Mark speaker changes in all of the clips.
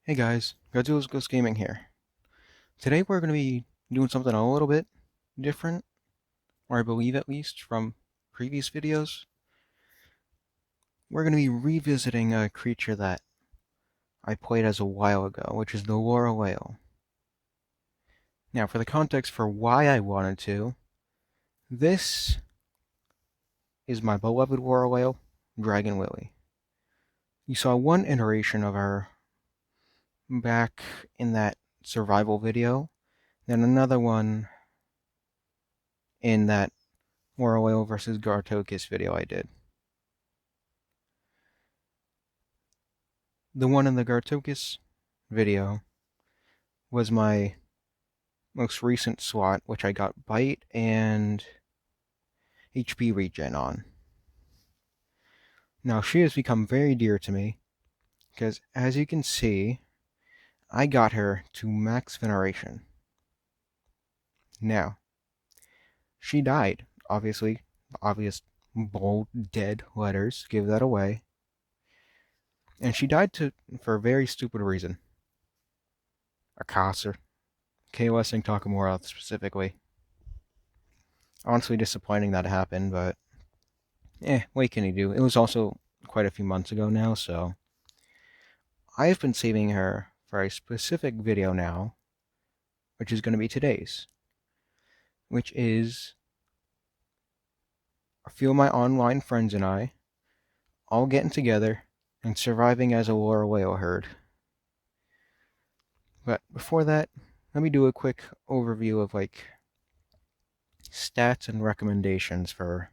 Speaker 1: Hey guys, Godzilla's Ghost Gaming here. Today we're going to be doing something a little bit different, or I believe at least, from previous videos. We're going to be revisiting a creature that I played as a while ago, which is the Lorolael. Now, for the context for why I wanted to, this is my beloved Lorolael, Dragon Lily. You saw one iteration of her back in that survival video, then another one in that Lorolael versus Gartokis video I did. The one in the Gartokis video was my most recent slot, which I got bite and HP regen on. Now she has become very dear to me, because as you can see, I got her to max veneration. Now, she died, obviously, obvious bold dead letters give that away. And she died for a very stupid reason. A caster. KOS and Takamura specifically. Honestly disappointing that happened, but what can you do? It was also quite a few months ago now, so I've been saving her for a specific video now, which is going to be today's, which is a few of my online friends and I all getting together and surviving as a Lorolael herd. But before that, let me do a quick overview of stats and recommendations for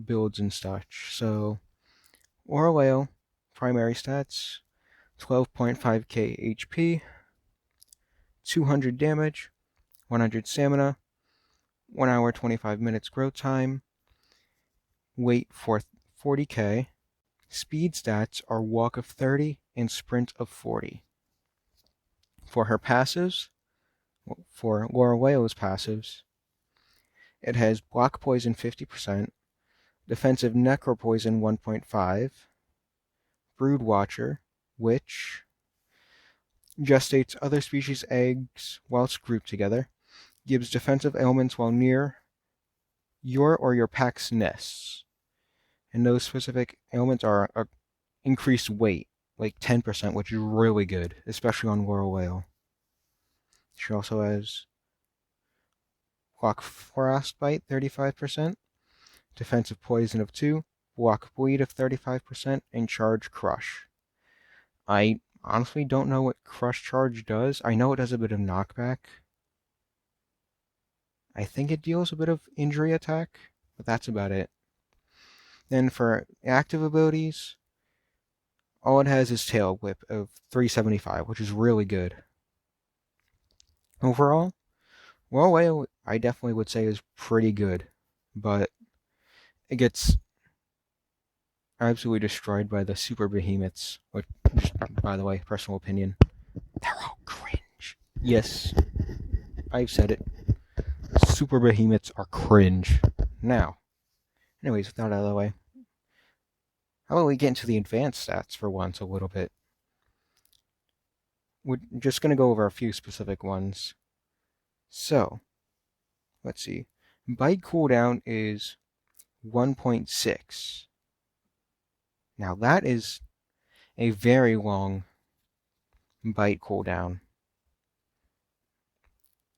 Speaker 1: builds and such. So, Lorolael primary stats: 12.5k HP, 200 damage, 100 stamina, 1 hour 25 minutes growth time, weight for 40k. Speed stats are walk of 30 and sprint of 40. For her passives, for Lorolael's passives, it has block poison 50%, defensive necropoison 1.5, brood watcher, which gestates other species' eggs whilst grouped together, gives defensive ailments while near your or your pack's nests. And those specific ailments are increased weight, like 10%, which is really good, especially on Lorolael. She also has block frostbite 35%, defensive poison of 2, block bleed of 35%, and charge crush. I honestly don't know what crush charge does. I know it does a bit of knockback. I think it deals a bit of injury attack, but that's about it. Then for active abilities, all it has is Tail Whip of 375, which is really good. Overall, Lorolael I definitely would say is pretty good, but it gets absolutely destroyed by the super behemoths, which, by the way, personal opinion, they're all cringe. Yes, I've said it. Super behemoths are cringe. Now, anyways, with that out of the way, how about we get into the advanced stats for once a little bit? We're just going to go over a few specific ones. So, let's see. Bite cooldown is 1.6. Now that is a very long bite cooldown.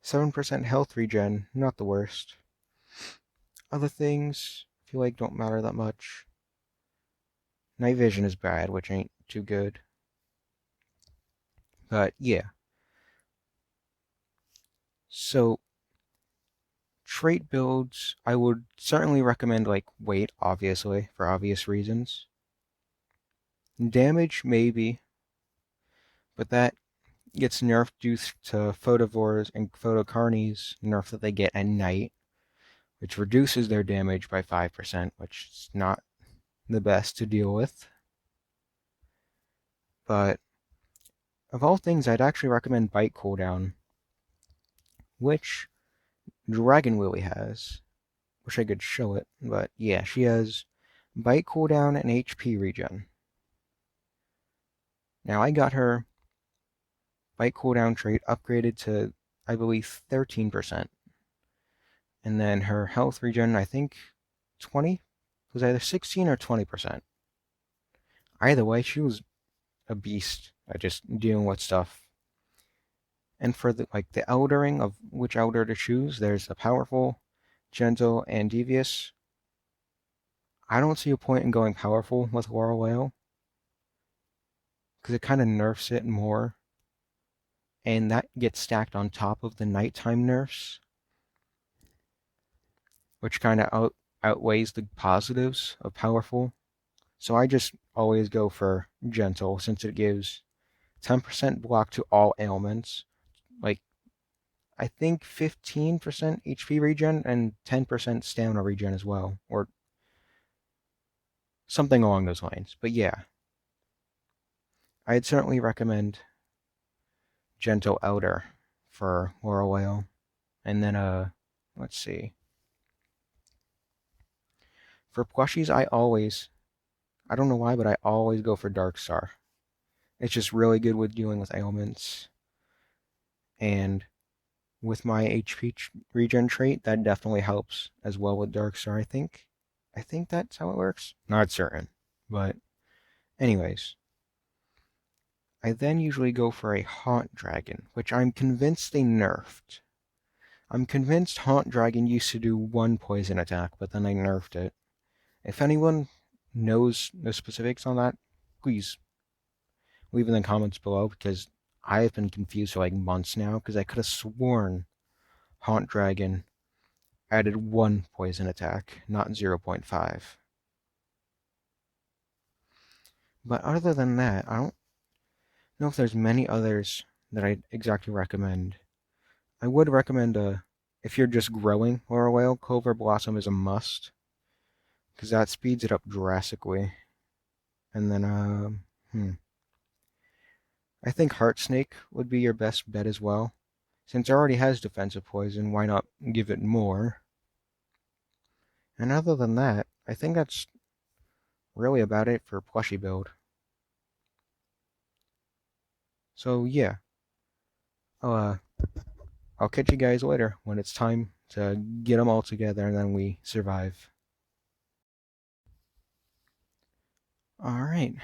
Speaker 1: 7% health regen, not the worst. Other things, I feel like don't matter that much. Night vision is bad, which ain't too good. But yeah. So, trait builds, I would certainly recommend weight, obviously, for obvious reasons. Damage, maybe, but that gets nerfed due to Photovores and Photocarnies nerf that they get at night, which reduces their damage by 5%, which is not the best to deal with. But of all things, I'd actually recommend Bite Cooldown, which Dragon Lily has. Wish I could show it, but yeah, she has Bite Cooldown and HP regen. Now I got her bite cooldown trait upgraded to, I believe, 13%. And then her health regen, I think, 20? It was either 16 or 20%. Either way, she was a beast at just dealing with stuff. And for the eldering of which elder to choose, there's a powerful, gentle, and devious. I don't see a point in going powerful with Lorolael, because it kind of nerfs it more, and that gets stacked on top of the nighttime nerfs, which kind of outweighs the positives of powerful. So I just always go for gentle, since it gives 10% block to all ailments, like I think 15% HP regen and 10% stamina regen as well, or something along those lines. But yeah, I'd certainly recommend Gentle Elder for Lorolael. And then, let's see. For plushies, I don't know why, but I always go for Dark Star. It's just really good with dealing with ailments. And with my HP regen trait, that definitely helps as well with Dark Star, I think. I think that's how it works. Not certain. But, anyways. I then usually go for a Haunt Dragon, which I'm convinced they nerfed. I'm convinced Haunt Dragon used to do one poison attack, but then they nerfed it. If anyone knows the specifics on that, please leave in the comments below, because I have been confused for like months now, because I could have sworn Haunt Dragon added one poison attack, not 0.5. But other than that, I don't know if there's many others that I'd exactly recommend. I would recommend if you're just growing Lorolael, Clover Blossom is a must, because that speeds it up drastically. And then, I think Heart Snake would be your best bet as well. Since it already has defensive poison, why not give it more? And other than that, I think that's really about it for Plushie build. So yeah, I'll catch you guys later when it's time to get them all together and then we survive. Alright,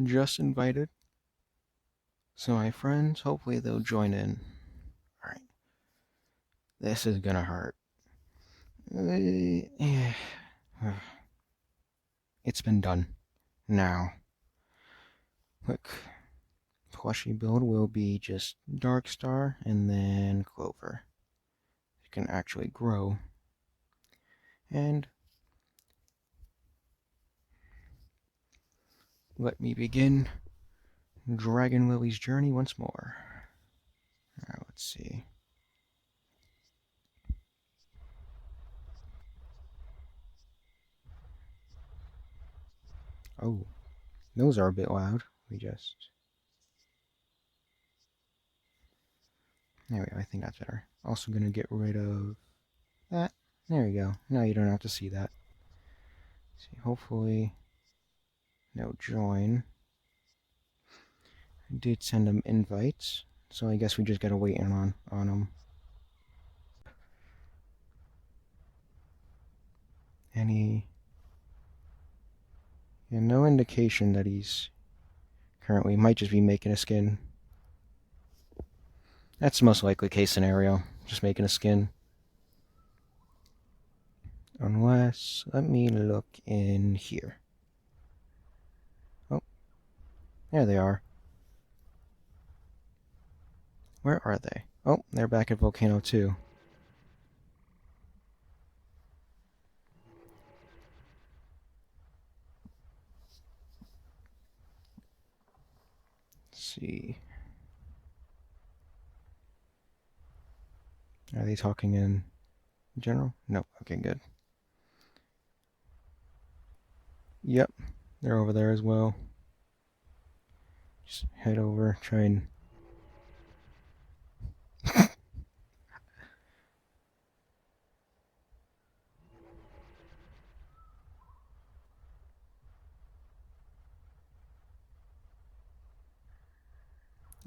Speaker 1: just invited. So my friends, hopefully they'll join in. Alright, this is gonna hurt. It's been done. Now, quick plushie build will be just Dark Star and then Clover. It can actually grow. And let me begin Dragon Lily's journey once more. Alright, let's see. Oh, those are a bit loud. There we go, I think that's better. Also gonna get rid of that. There we go. Now you don't have to see that. See, hopefully no join. I did send them invites, so I guess we just gotta wait in on them. No indication that he's currently might just be making a skin. That's the most likely case scenario, just making a skin. Unless, let me look in here. Oh, there they are. Where are they? Oh, they're back at Volcano 2. Let's see. Are they talking in general? No. Okay, good. Yep, they're over there as well. Just head over, try and...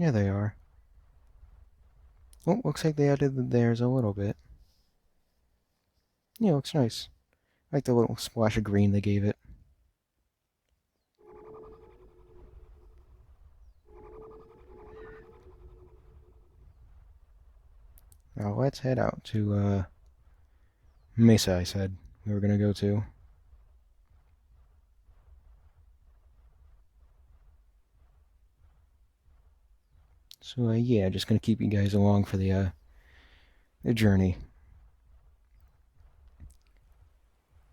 Speaker 1: Yeah, they are. Oh, looks like they added theirs a little bit. Yeah, looks nice. I like the little splash of green they gave it. Now let's head out to Mesa, I said we were gonna go to. So yeah, just gonna keep you guys along for the journey.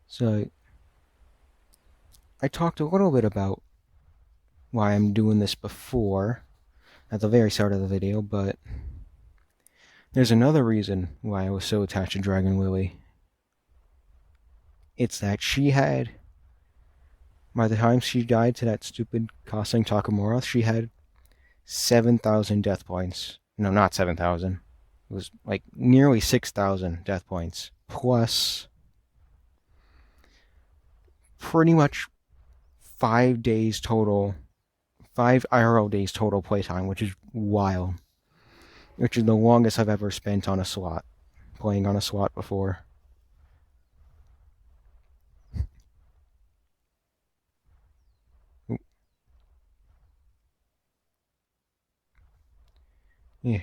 Speaker 1: So I talked a little bit about why I'm doing this before at the very start of the video, but there's another reason why I was so attached to Dragon Lily. It's that she had, by the time she died to that stupid Kosing Takamura, she had 7,000 death points. No, not 7,000. It was like nearly 6,000 death points. Plus pretty much 5 days total, 5 IRL days total playtime, which is wild. Which is the longest I've ever spent on a slot, playing on a slot before. Yeah.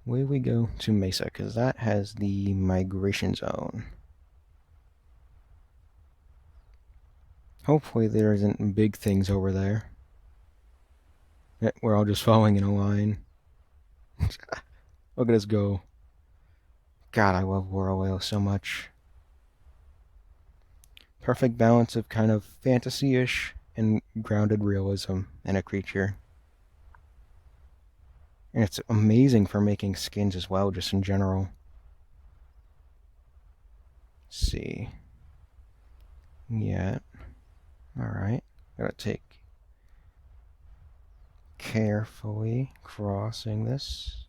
Speaker 1: Way we go to Mesa, because that has the migration zone. Hopefully there isn't big things over there. We're all just following in a line. Look at us go. God, I love Lorolael so much. Perfect balance of kind of fantasy-ish and grounded realism in a creature. And it's amazing for making skins as well, just in general. Let's see. Yeah. Alright. Gotta take carefully crossing this.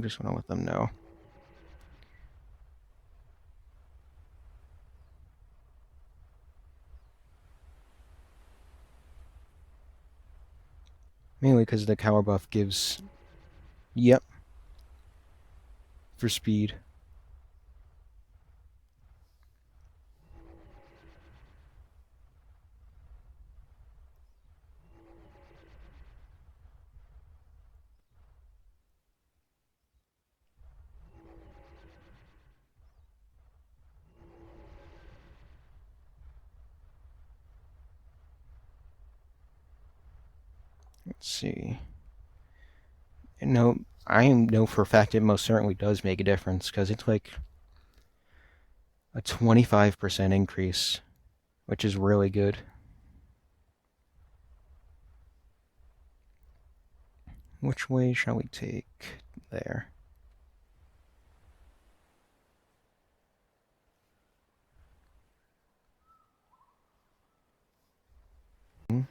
Speaker 1: Just want to let them know. Mainly because the cower buff gives... Yep. For speed. Let's see. No, I know for a fact it most certainly does make a difference, because it's like a 25% increase, which is really good. Which way shall we take? There. Hmm.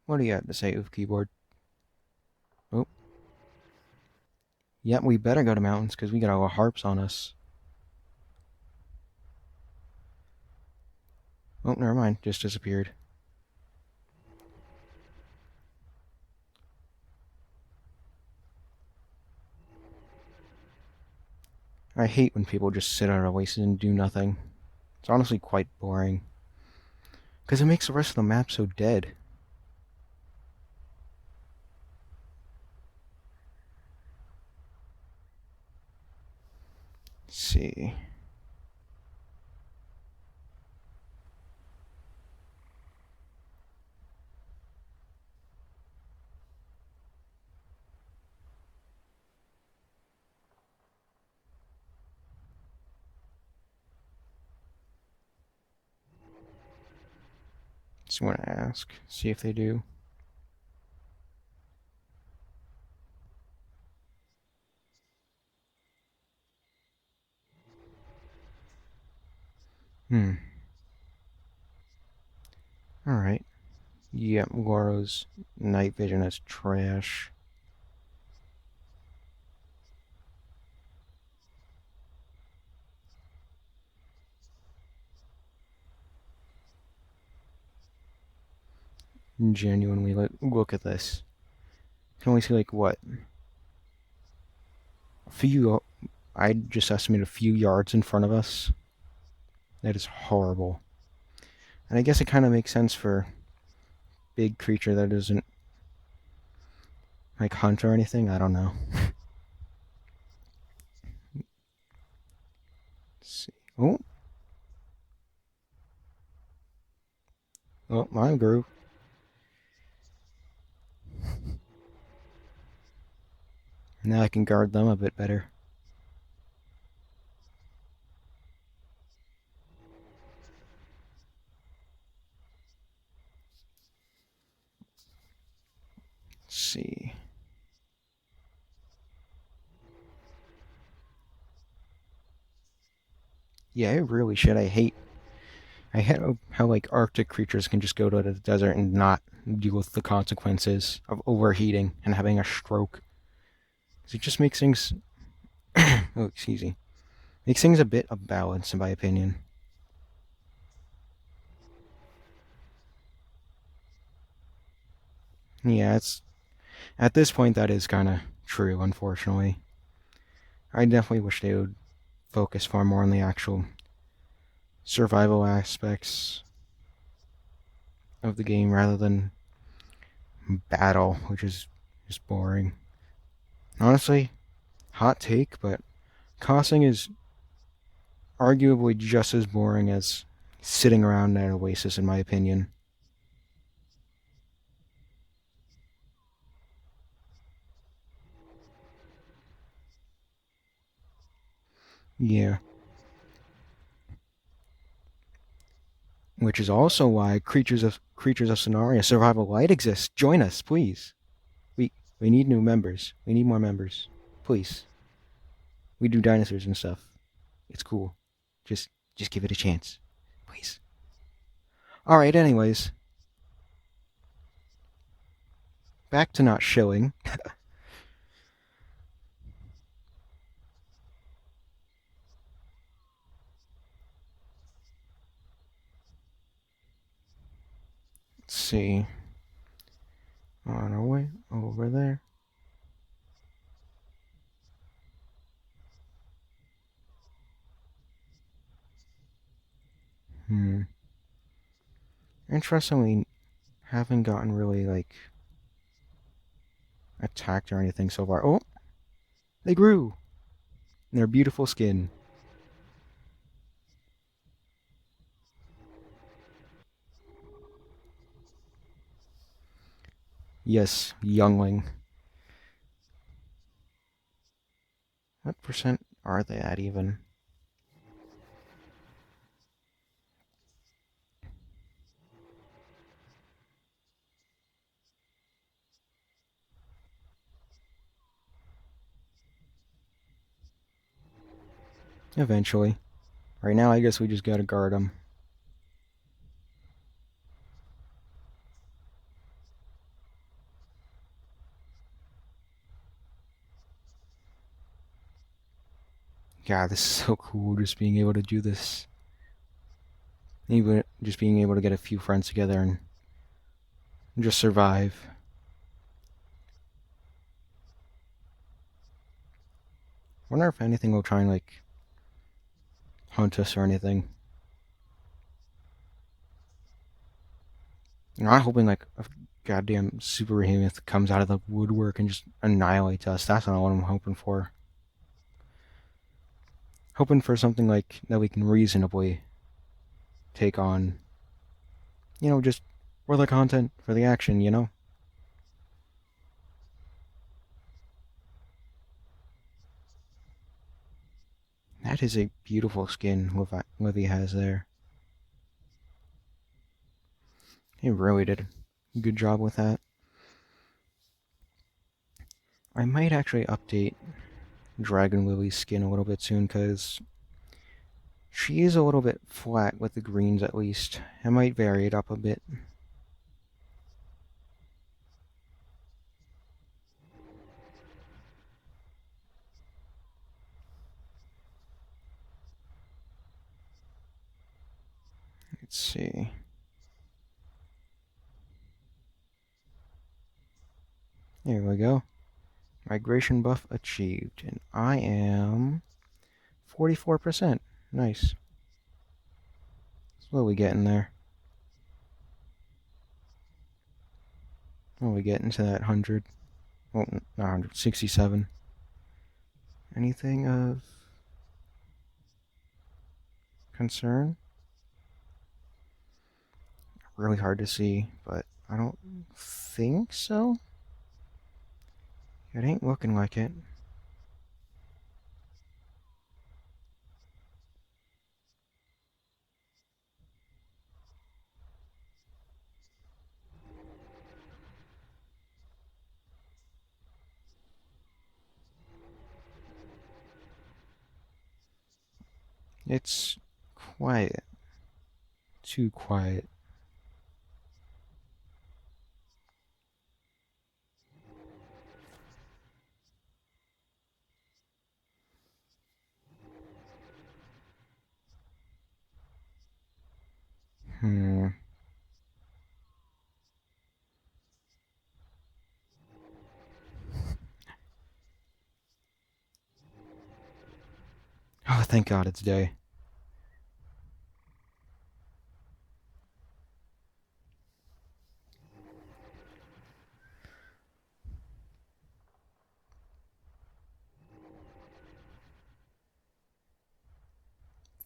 Speaker 1: What do you have to say, Oof Keyboard? Oh. Yep, we better go to mountains, because we got our harps on us. Oh, never mind. Just disappeared. I hate when people just sit on oasis and do nothing. It's honestly quite boring. Because it makes the rest of the map so dead. Let's see. Just want to ask, see if they do. Alright. Yep, Goro's night vision is trash. Genuinely, look at this. You can only see, like, what? A few... I'd just estimate a few yards in front of us. That is horrible. And I guess it kind of makes sense for big creature that isn't like hunt or anything. I don't know. Let's see. Oh, mine grew. Now I can guard them a bit better. Let's see. Yeah, I really should. I hate how like Arctic creatures can just go to the desert and not deal with the consequences of overheating and having a stroke. It just makes things oh, excuse me. Makes things a bit of balance in my opinion. Yeah, it's at this point that is kind of true, unfortunately. I definitely wish they would focus far more on the actual survival aspects of the game rather than battle, which is just boring. Honestly, hot take, but CoSing is arguably just as boring as sitting around at Oasis, in my opinion. Yeah. Which is also why Creatures of Sonaria Survival-Lite exists. Join us, please. We need new members. We need more members. Please. We do dinosaurs and stuff. It's cool. Just give it a chance. Please. Alright, anyways. Back to not showing. Let's see. On our way over there. Interestingly, haven't gotten really like attacked or anything so far. Oh, they grew. And their beautiful skin. Yes, youngling. What percent are they at even? Eventually. Right now, I guess we just gotta guard them. God, this is so cool, just being able to do this. Even just being able to get a few friends together and just survive. Wonder if anything will try and, like, hunt us or anything. I'm not hoping, like, a goddamn super behemoth comes out of the woodwork and just annihilates us. That's not what I'm hoping for. Hoping for something, like, that we can reasonably take on. You know, just for the content, for the action, you know? That is a beautiful skin Livy has there. He really did a good job with that. I might actually update Dragon Lily's skin a little bit soon, because she is a little bit flat with the greens at least. I might vary it up a bit. Let's see. There we go. Migration buff achieved. And I am 44%. Nice. Slowly getting there. Slowly getting to that 100. Well, not 100. 67. Anything of concern? Really hard to see, but I don't think so. It ain't looking like it. It's quiet. Too quiet. Hmm. Oh, thank God it's day.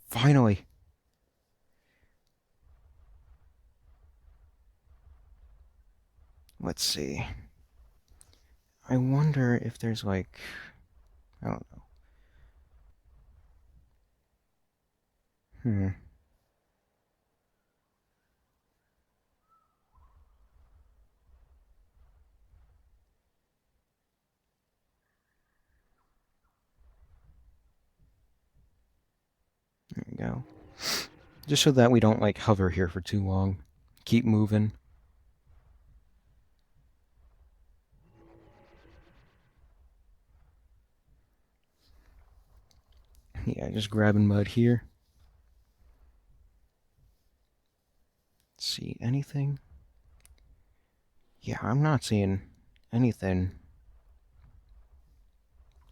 Speaker 1: Finally. Let's see. I wonder if there's like... I don't know. Hmm. There we go. Just so that we don't like hover here for too long. Keep moving. Yeah, just grabbing mud here. Let's see, anything? Yeah, I'm not seeing anything.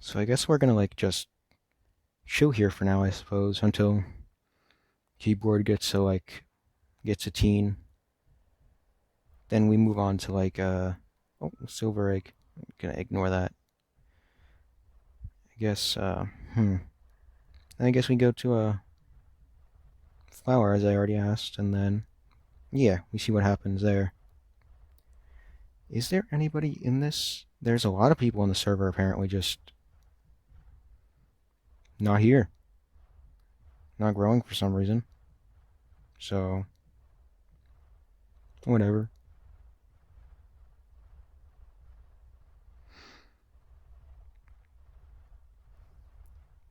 Speaker 1: So I guess we're gonna like just chill here for now, I suppose, until keyboard gets to like gets a teen. Then we move on to like oh, silver egg. I'm gonna ignore that. I guess I guess we go to a flower as I already asked, and then yeah, we see what happens there. Is there anybody in this? There's a lot of people on the server apparently just not here. Not growing for some reason. So whatever.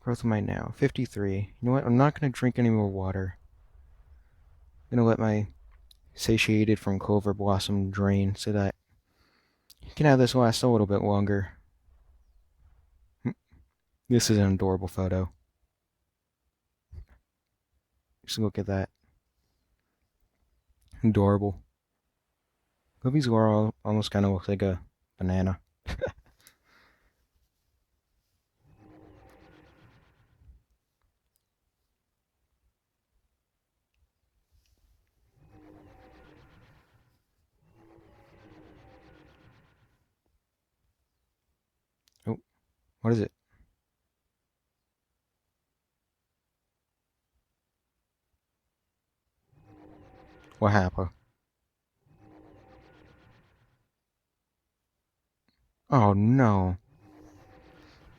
Speaker 1: Growth might now. 53. You know what? I'm not going to drink any more water. I'm going to let my satiated from clover blossom drain so that you can have this last a little bit longer. This is an adorable photo. Just look at that. Adorable. Libby's Laurel almost kind of looks like a banana. Oh, what is it? What happened? Oh no.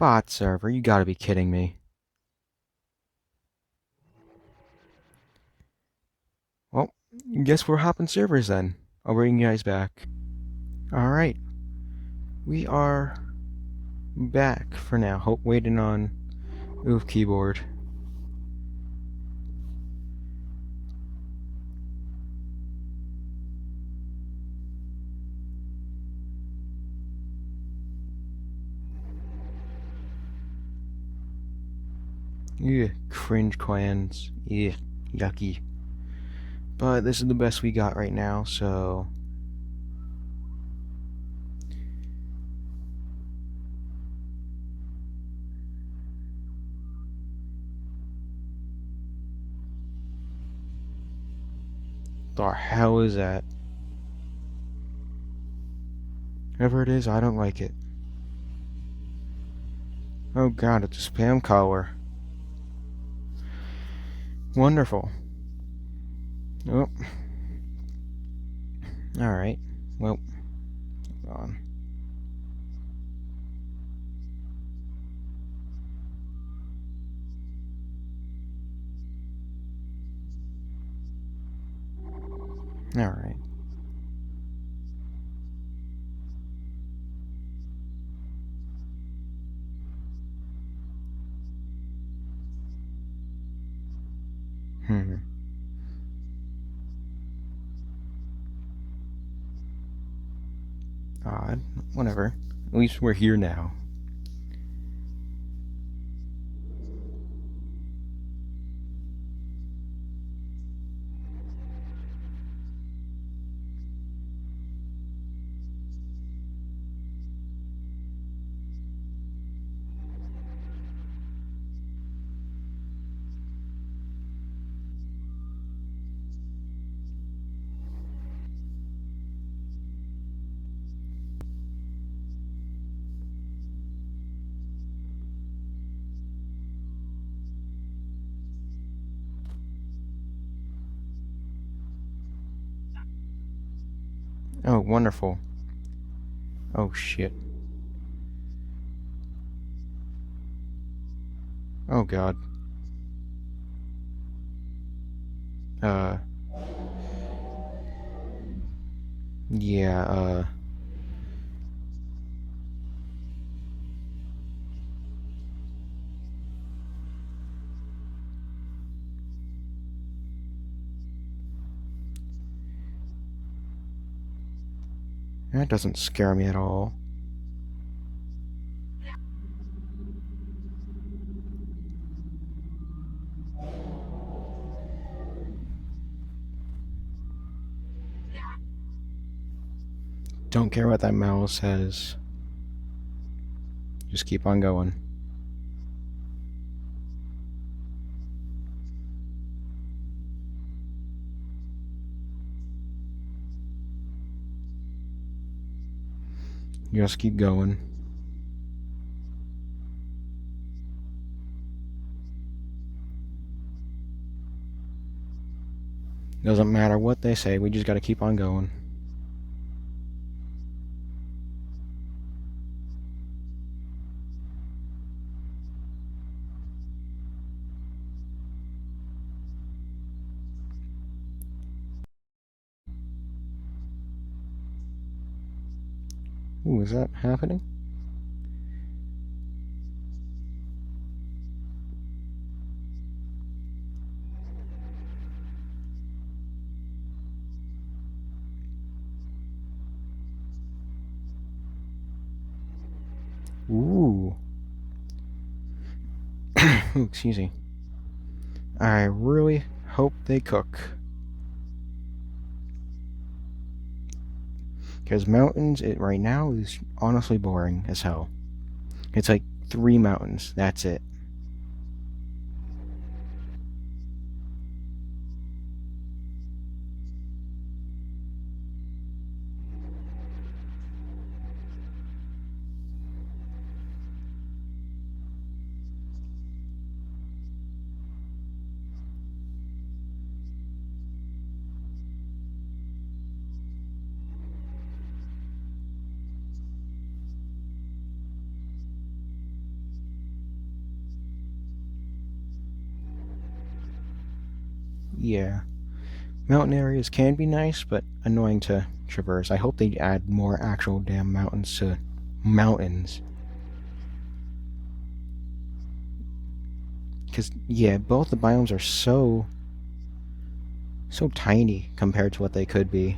Speaker 1: Bot server, you gotta be kidding me. Well, guess we're hopping servers then. I'll bring you guys back. Alright. We are back for now. Waiting on Move Keyboard. Ew, cringe clans. Ew, yucky. But this is the best we got right now, so... The hell is that? Whatever it is, I don't like it. Oh god, it's a spam caller. Wonderful. Oh. Alright. Well. On. Alright. Odd. Whatever. At least we're here now. Oh, wonderful. Oh, shit. Oh, God. Yeah, that doesn't scare me at all. Don't care what that mouse says. Just keep on going. Just keep going. Doesn't matter what they say, we just gotta keep on going. Ooh, is that happening? Ooh. Ooh, excuse me. I really hope they cook. Because mountains, right now, is honestly boring as hell. It's like 3 mountains. That's it. Yeah. Mountain areas can be nice, but annoying to traverse. I hope they add more actual damn mountains to mountains. Because, yeah, both the biomes are so tiny compared to what they could be.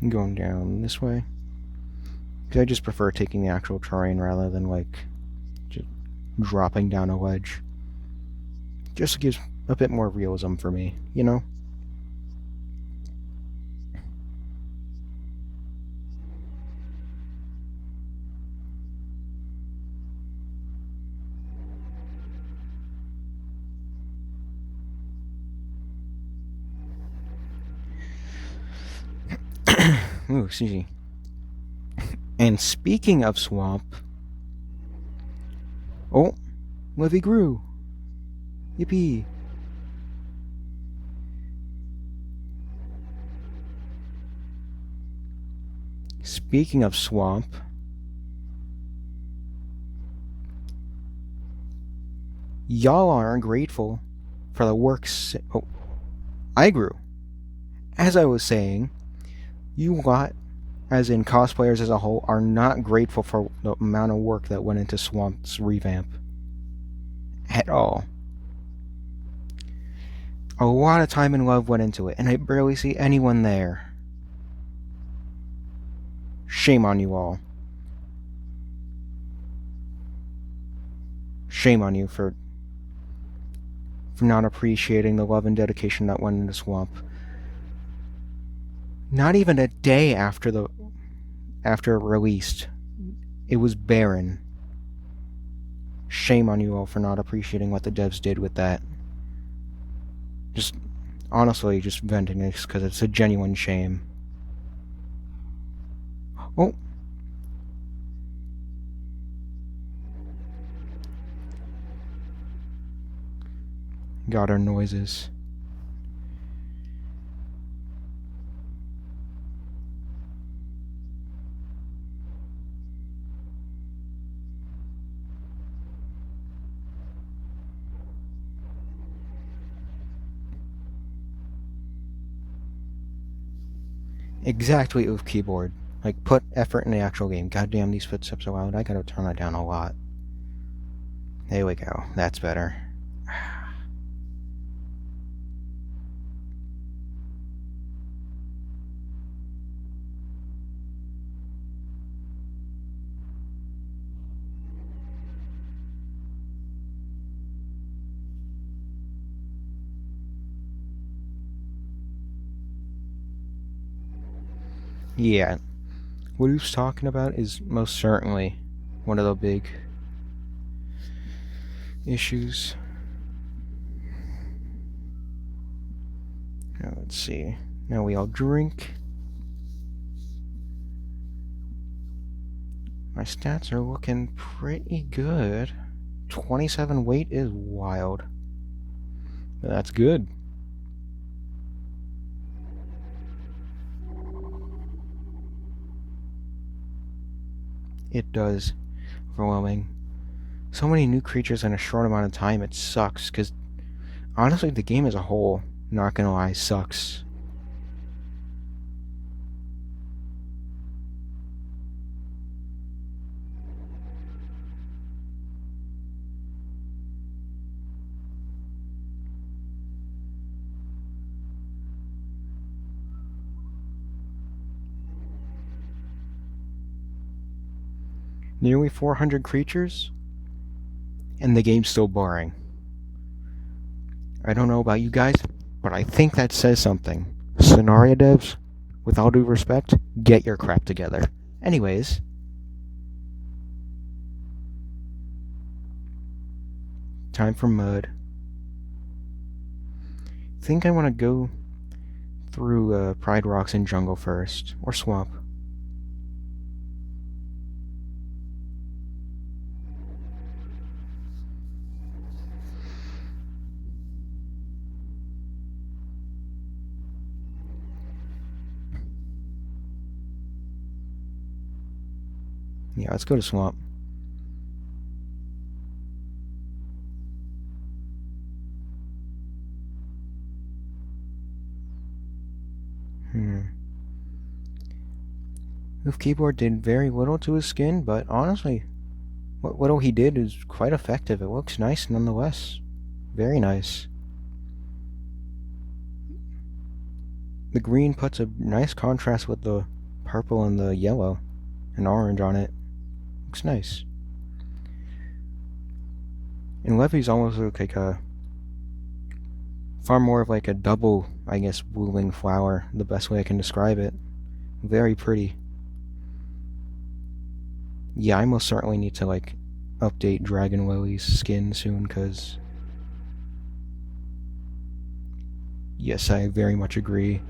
Speaker 1: I'm going down this way. Because I just prefer taking the actual terrain rather than, like, just dropping down a ledge. Just gives a bit more realism for me, you know? Ooh, excuse me. And speaking of swamp... Oh, Livy grew! Yippee! Speaking of swamp... Y'all aren't grateful for the works... Oh, I grew. As I was saying, you lot, as in cosplayers as a whole, are not grateful for the amount of work that went into Swamp's revamp. At all. A lot of time and love went into it, and I barely see anyone there. Shame on you all. Shame on you for not appreciating the love and dedication that went into Swamp. Not even a day after it released, it was barren. Shame on you all for not appreciating what the devs did with that. Just, honestly, just venting this because it's a genuine shame. Oh. Got our noises. Exactly, oof keyboard. Like, put effort in the actual game. Goddamn, these footsteps are loud. I gotta turn that down a lot. There we go. That's better. Yeah. What he was talking about is most certainly one of the big issues. Now, let's see. Now we all drink. My stats are looking pretty good. 27 weight is wild. But that's good. It does. Overwhelming. So many new creatures in a short amount of time, it sucks, because honestly, the game as a whole, not gonna lie, sucks. Nearly 400 creatures, and the game's still boring. I don't know about you guys, but I think that says something. Sonaria devs, with all due respect, get your crap together. Anyways, time for mud. I think I want to go through Pride Rocks and Jungle first, or Swamp. Yeah, let's go to Swamp. Oof Keyboard did very little to his skin, but honestly, what little he did is quite effective. It looks nice nonetheless. Very nice. The green puts a nice contrast with the purple and the yellow and orange on it. Looks nice. And Levy's almost like a far more of like a double, I guess, blooming flower, the best way I can describe it. Very pretty. Yeah, I most certainly need to like update Dragon Lily's skin soon, cause yes, I very much agree.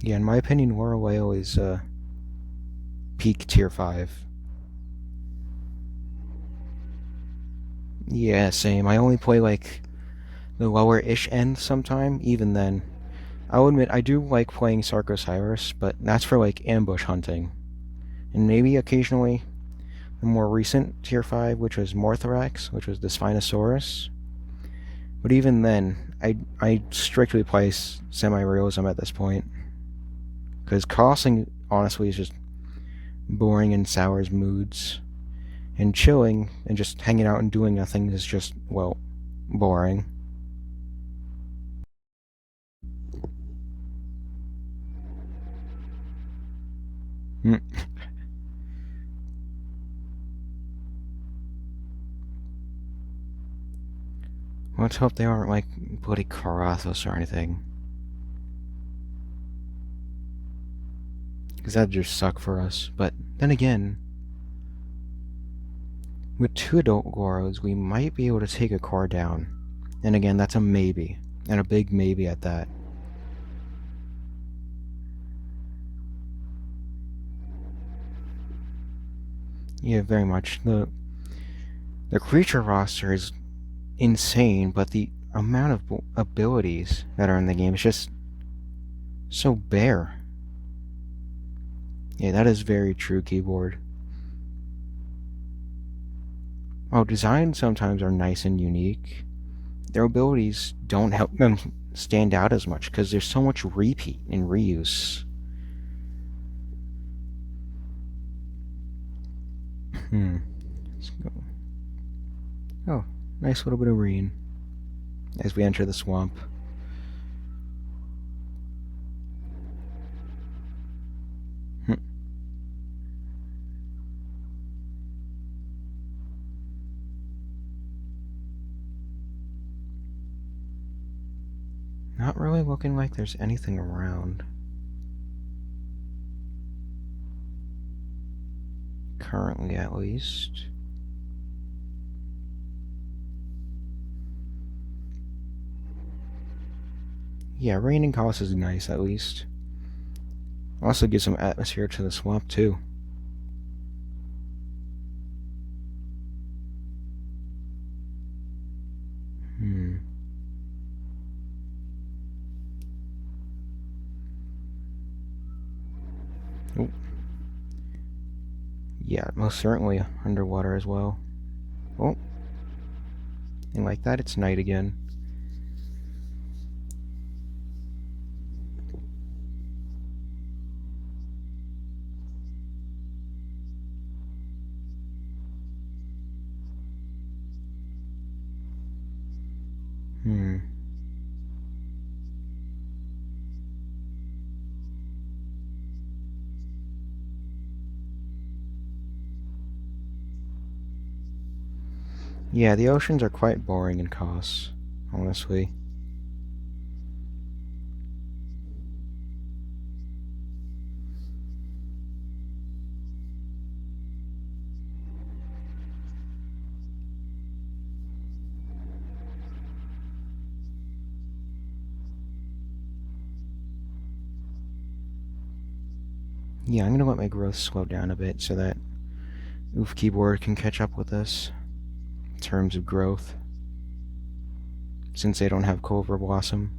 Speaker 1: Yeah, in my opinion, Lorolael is peak tier 5. Yeah, same. I only play like the lower-ish end sometime, even then. I'll admit, I do like playing Sarcosiris, but that's for like ambush hunting. And maybe occasionally the more recent tier 5, which was Morthorax, which was the Spinosaurus. But even then, I strictly play semi-realism at this point. Because crossing, honestly, is just boring and sours moods. And chilling and just hanging out and doing nothing is just, well, boring. Let's hope they aren't like bloody Karathos or anything. Because that'd just suck for us. But then again, with 2 adult Goros, we might be able to take a core down. And again, that's a maybe. And a big maybe at that. Yeah, very much. The creature roster is insane, but the amount of abilities that are in the game is just so bare. Yeah, that is very true, Keyboard. While designs sometimes are nice and unique, their abilities don't help them stand out as much because there's so much repeat and reuse. Let's go. Oh, nice little bit of rain as we enter the swamp. Not really looking like there's anything around. Currently, at least. Yeah, rain and CoS is nice, at least. Also gives some atmosphere to the swamp, too. Oh. Yeah, most certainly underwater as well. Oh. And like that, it's night again. Yeah, the oceans are quite boring in CoS, honestly. Yeah, I'm gonna let my growth slow down a bit so that Oof Keyboard can catch up with us in terms of growth, since they don't have Clover Blossom.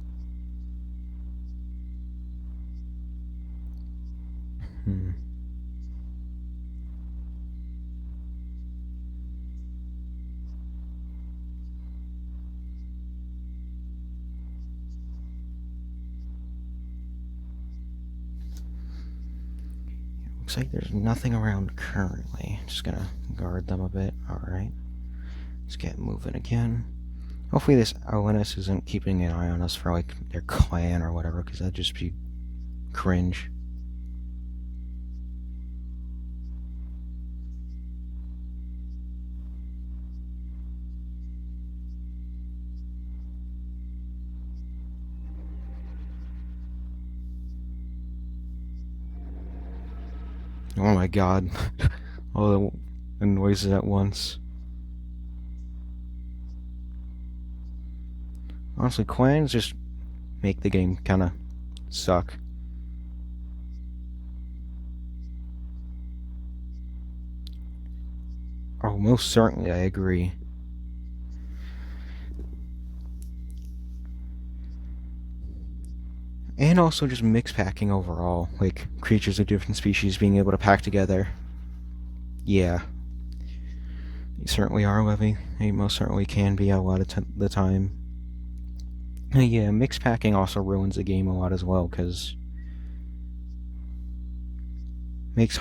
Speaker 1: Looks like there's nothing around currently. Just gonna guard them a bit. Alright. Let's get moving again. Hopefully this ONS isn't keeping an eye on us for, like, their clan or whatever, because that'd just be cringe. Oh my god. All the noises at once. Honestly, clans just make the game kinda suck. Oh, most certainly I agree. And also just mix packing overall, like creatures of different species being able to pack together. Yeah. They certainly are living. They most certainly can be a lot of the time. Yeah, mix packing also ruins the game a lot as well, because makes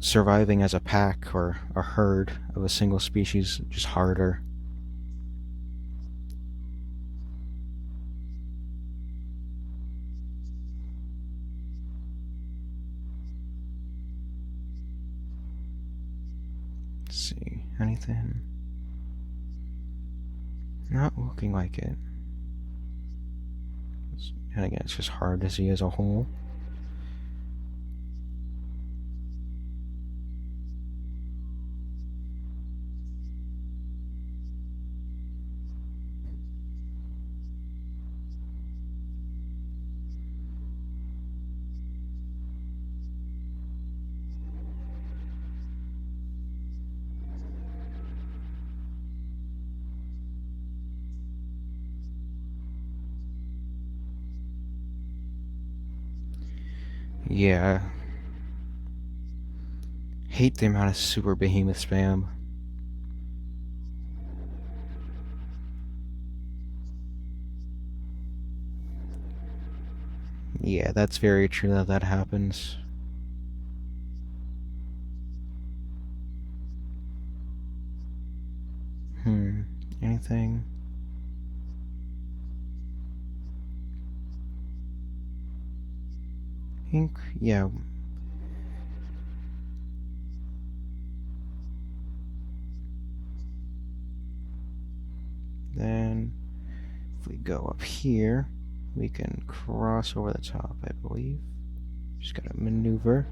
Speaker 1: surviving as a pack or a herd of a single species just harder. Let's see, anything? Not looking like it. And again, it's just hard to see as a whole. Yeah. Hate the amount of super behemoth spam. Yeah, that's very true that happens. Anything? Ink? Yeah. Then, if we go up here, we can cross over the top, I believe. Just gotta maneuver.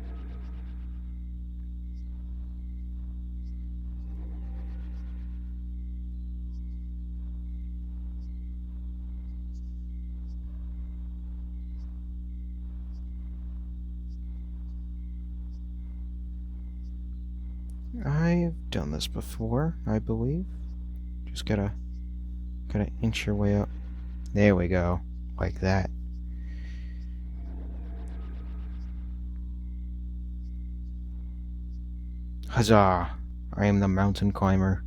Speaker 1: I've done this before, I believe. Just gotta inch your way up. There we go. Like that. Huzzah! I am the mountain climber.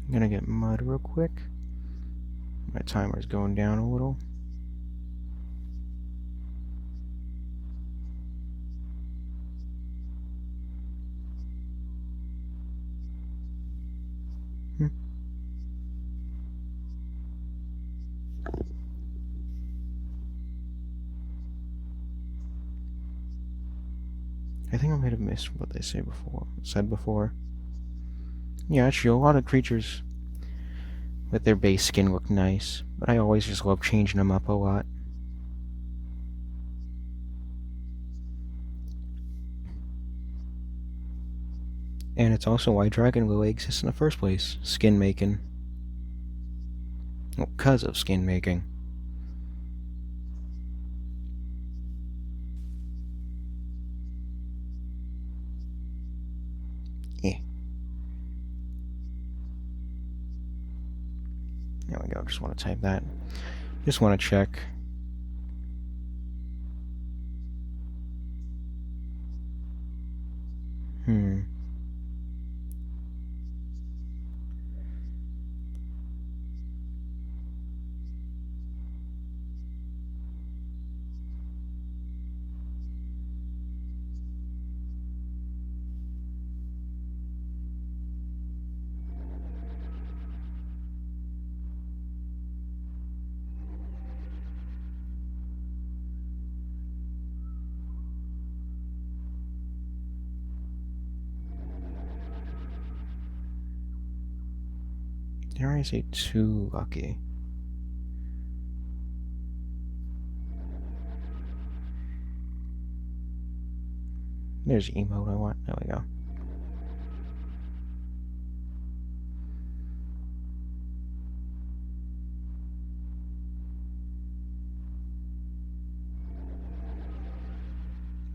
Speaker 1: I'm gonna get mud real quick. My timer's going down a little. I think I might have missed what they said before. Yeah, actually, a lot of creatures with their base skin look nice, but I always just love changing them up a lot. And it's also why Dragon Lily exists in the first place. Skin making. Well, 'cause of skin making. There we go. Just want to type that. Just want to check. Dare I say too lucky? There's emote I want. There we go.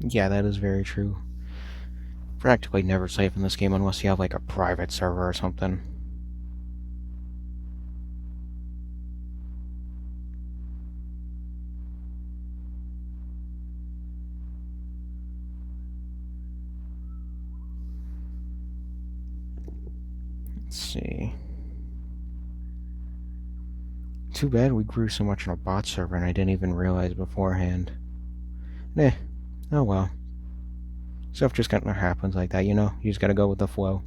Speaker 1: Yeah, that is very true. Practically never safe in this game unless you have like a private server or something. Let's see. Too bad we grew so much on a bot server and I didn't even realize beforehand. Oh well. Stuff just kind of happens like that, you know? You just gotta go with the flow.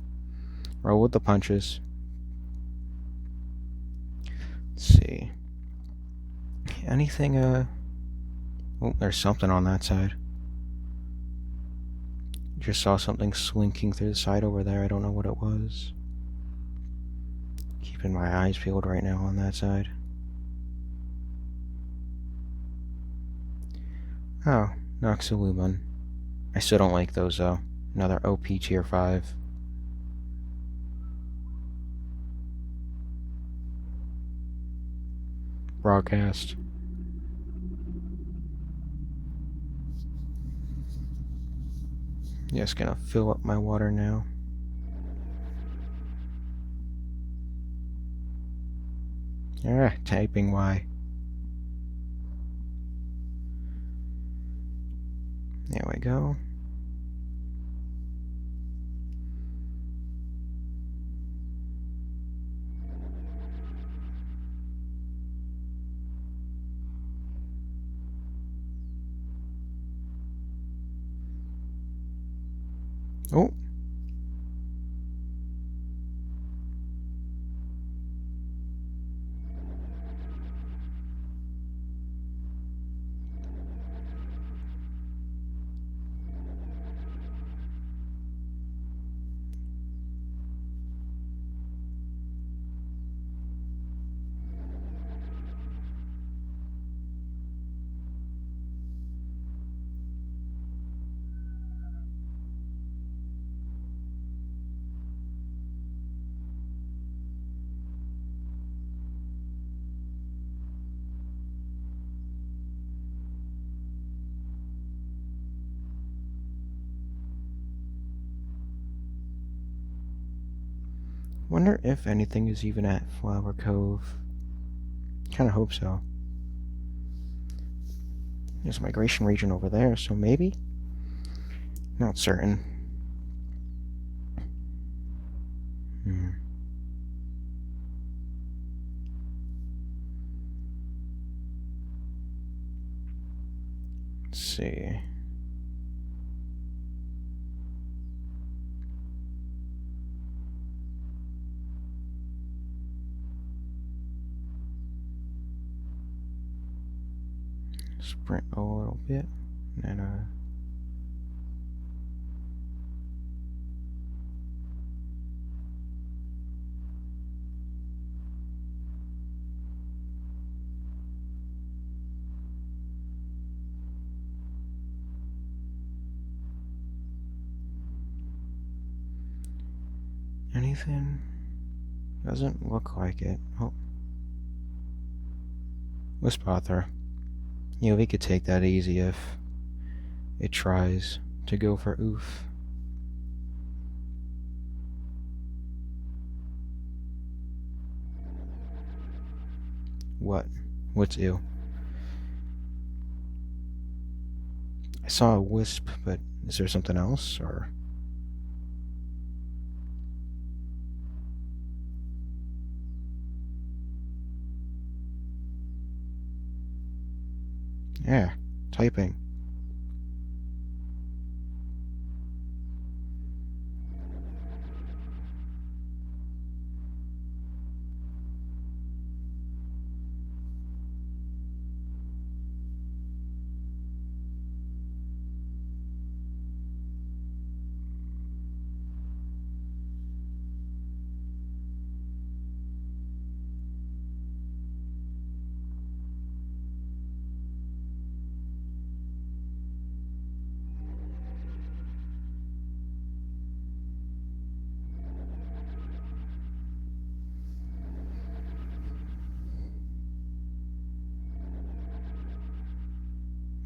Speaker 1: Roll with the punches. Let's see. Anything, Oh, there's something on that side. Just saw something slinking through the side over there. I don't know what it was. Keeping my eyes peeled right now on that side. Oh, Noxaluman. I still don't like those, though. Another OP tier 5. Broadcast. Just gonna fill up my water now. Typing Y. There we go. Oh. Wonder if anything is even at Flower Cove. Kinda hope so. There's a migration region over there, so maybe? Not certain. Let's see. Sprint a little bit, and anything? Doesn't look like it. Oh. Wispauthor. Yeah, we could take that easy if it tries to go for oof. What? What's ew? I saw a wisp, but is there something else, or? Yeah, typing.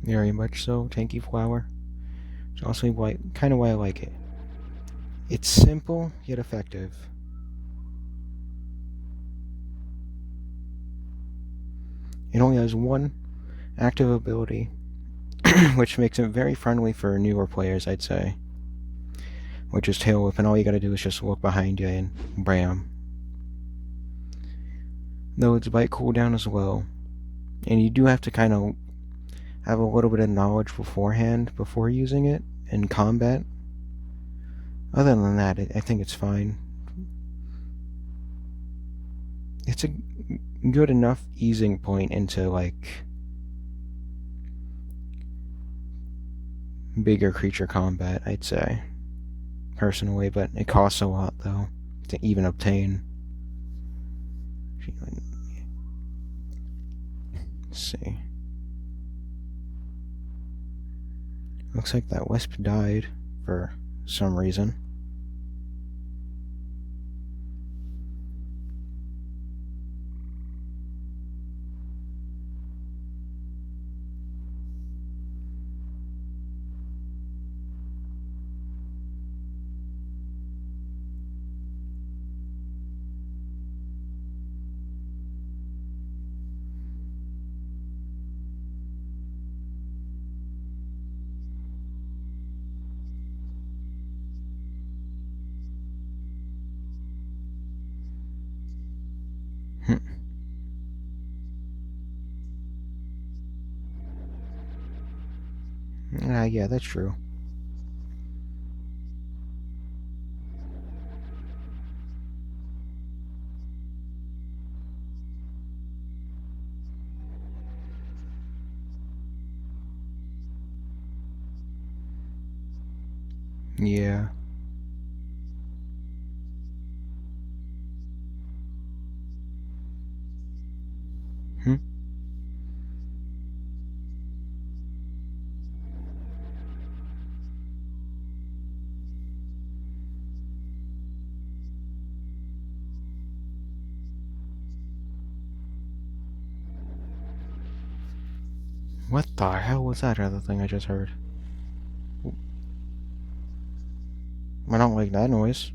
Speaker 1: Very much so, tanky flower. It's also kind of why I like it. It's simple, yet effective. It only has one active ability, which makes it very friendly for newer players, I'd say. Which is Tail Whip, and all you gotta do is just look behind you and bam. Though it's bite cooldown as well. And you do have to kind of have a little bit of knowledge beforehand before using it in combat. Other than that, I think it's fine. It's a good enough easing point into, like, bigger creature combat, I'd say. Personally, but it costs a lot, though, to even obtain. Let's see. Looks like that wisp died for some reason. Yeah, that's true. Yeah. Hmm? What the hell was that other thing I just heard? I don't like that noise.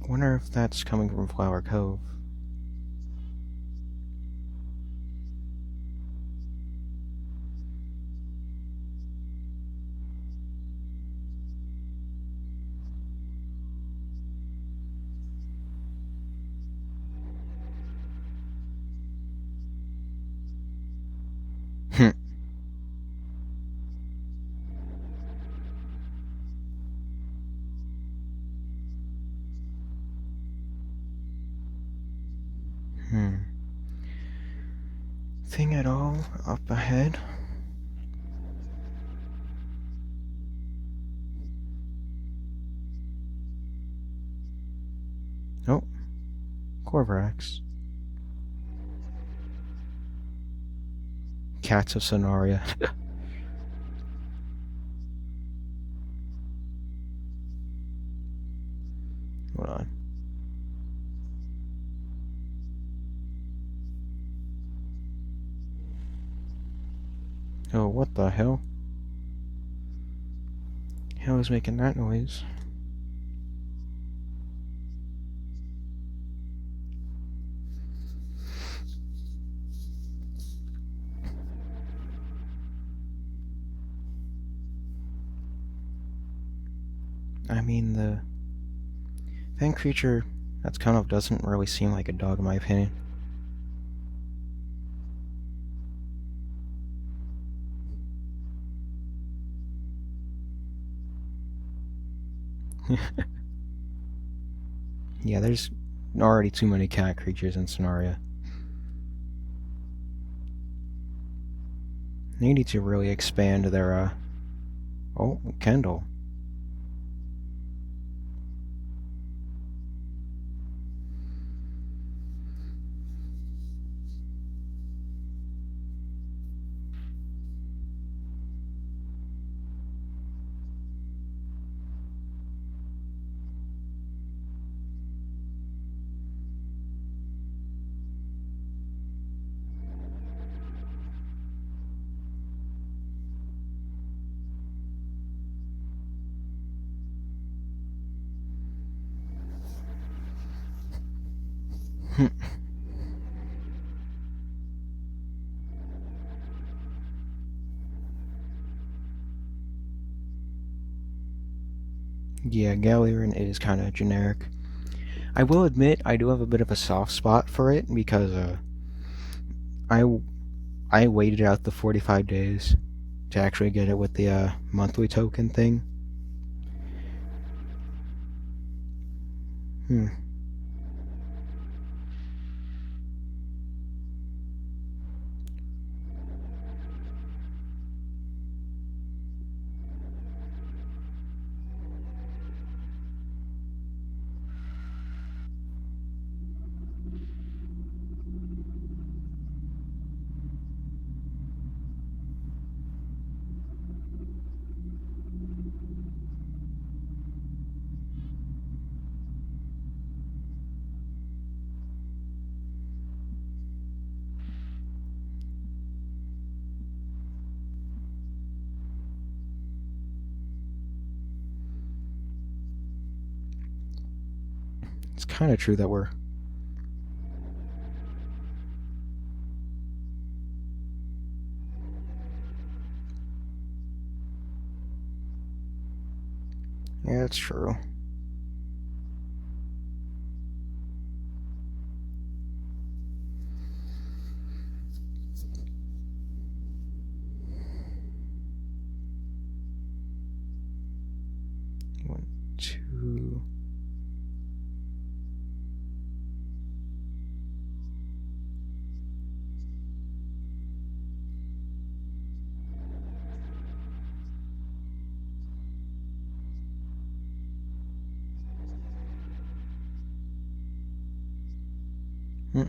Speaker 1: Wonder if that's coming from Flower Cove. Hmm. Hmm. Thing at all up ahead? Oh, Corvirax. Cats of Sonaria. Hold on. Oh, what the hell? Hell is making that noise? I mean, the fan creature, that's kind of doesn't really seem like a dog in my opinion. Yeah, there's already too many cat creatures in Sonaria. They need to really expand their, Oh, Kendall. Yeah, Galarian is kind of generic. I will admit I do have a bit of a soft spot for it because I I waited out the 45 days to actually get it with the monthly token thing. Hmm. It's kind of true that we're... Yeah, it's true. One, two... Hmm.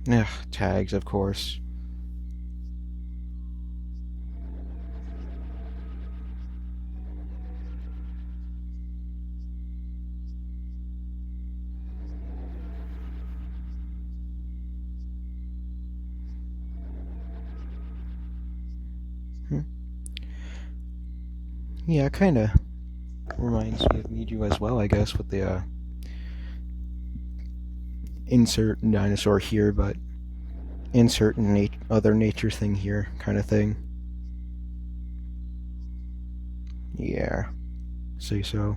Speaker 1: Ugh, tags, of course. Hmm. Yeah, kind of reminds me of Miju as well, I guess, with the insert dinosaur here, but insert other nature thing here kind of thing. Yeah, say so.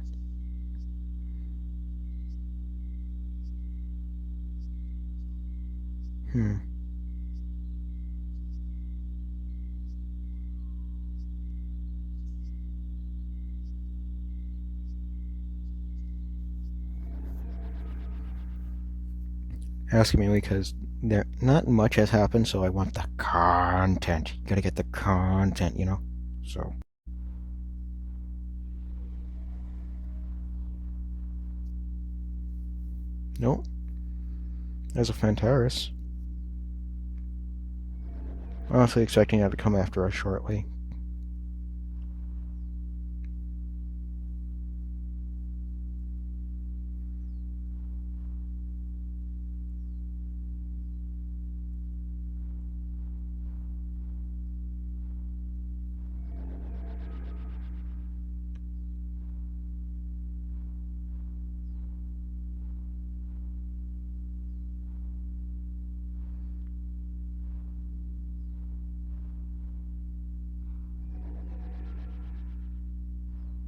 Speaker 1: Hmm. Asking me because there not much has happened, so I want the content. You gotta get the content, you know? So. No, there's a Fantaris. Honestly expecting that to come after us shortly.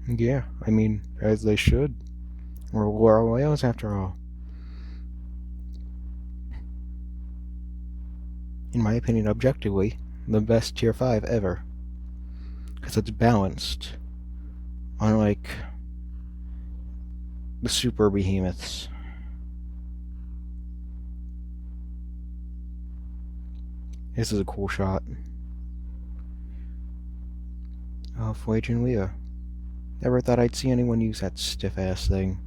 Speaker 1: Yeah, I mean, as they should. We're Lorolaels after all. In my opinion, objectively, the best tier 5 ever. Because it's balanced. Unlike the super behemoths. This is a cool shot. Oh, Fuejin Leah. Never thought I'd see anyone use that stiff-ass thing.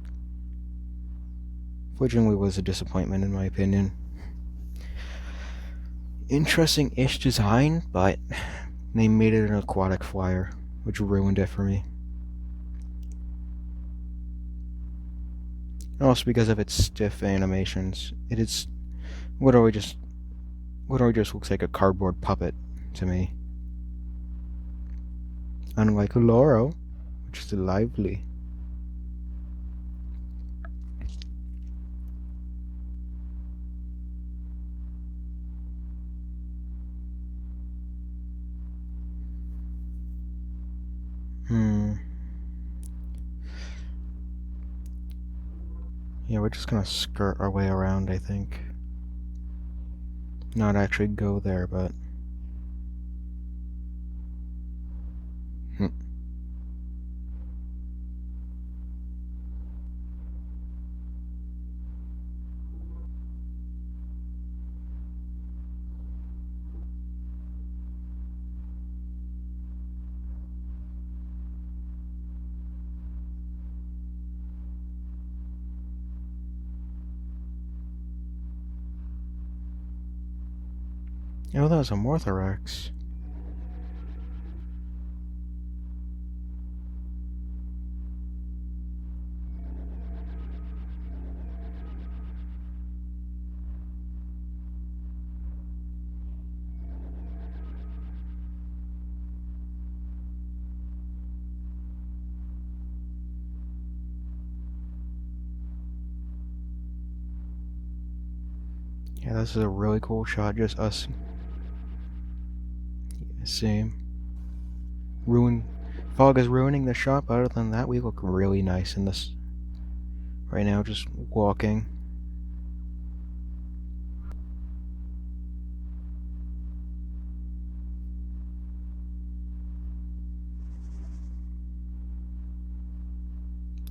Speaker 1: Fuejin Leah was a disappointment in my opinion. Interesting-ish design, but they made it an aquatic flyer, which ruined it for me. Also because of its stiff animations. It is literally just looks like a cardboard puppet to me. Unlike Laurel, which is lively. Yeah, we're just gonna skirt our way around, I think. Not actually go there, but... Oh, that was a Morthorax. Yeah, this is a really cool shot, just us. Yeah, same. Fog is ruining the shot, but other than that, we look really nice in this. Right now, just walking.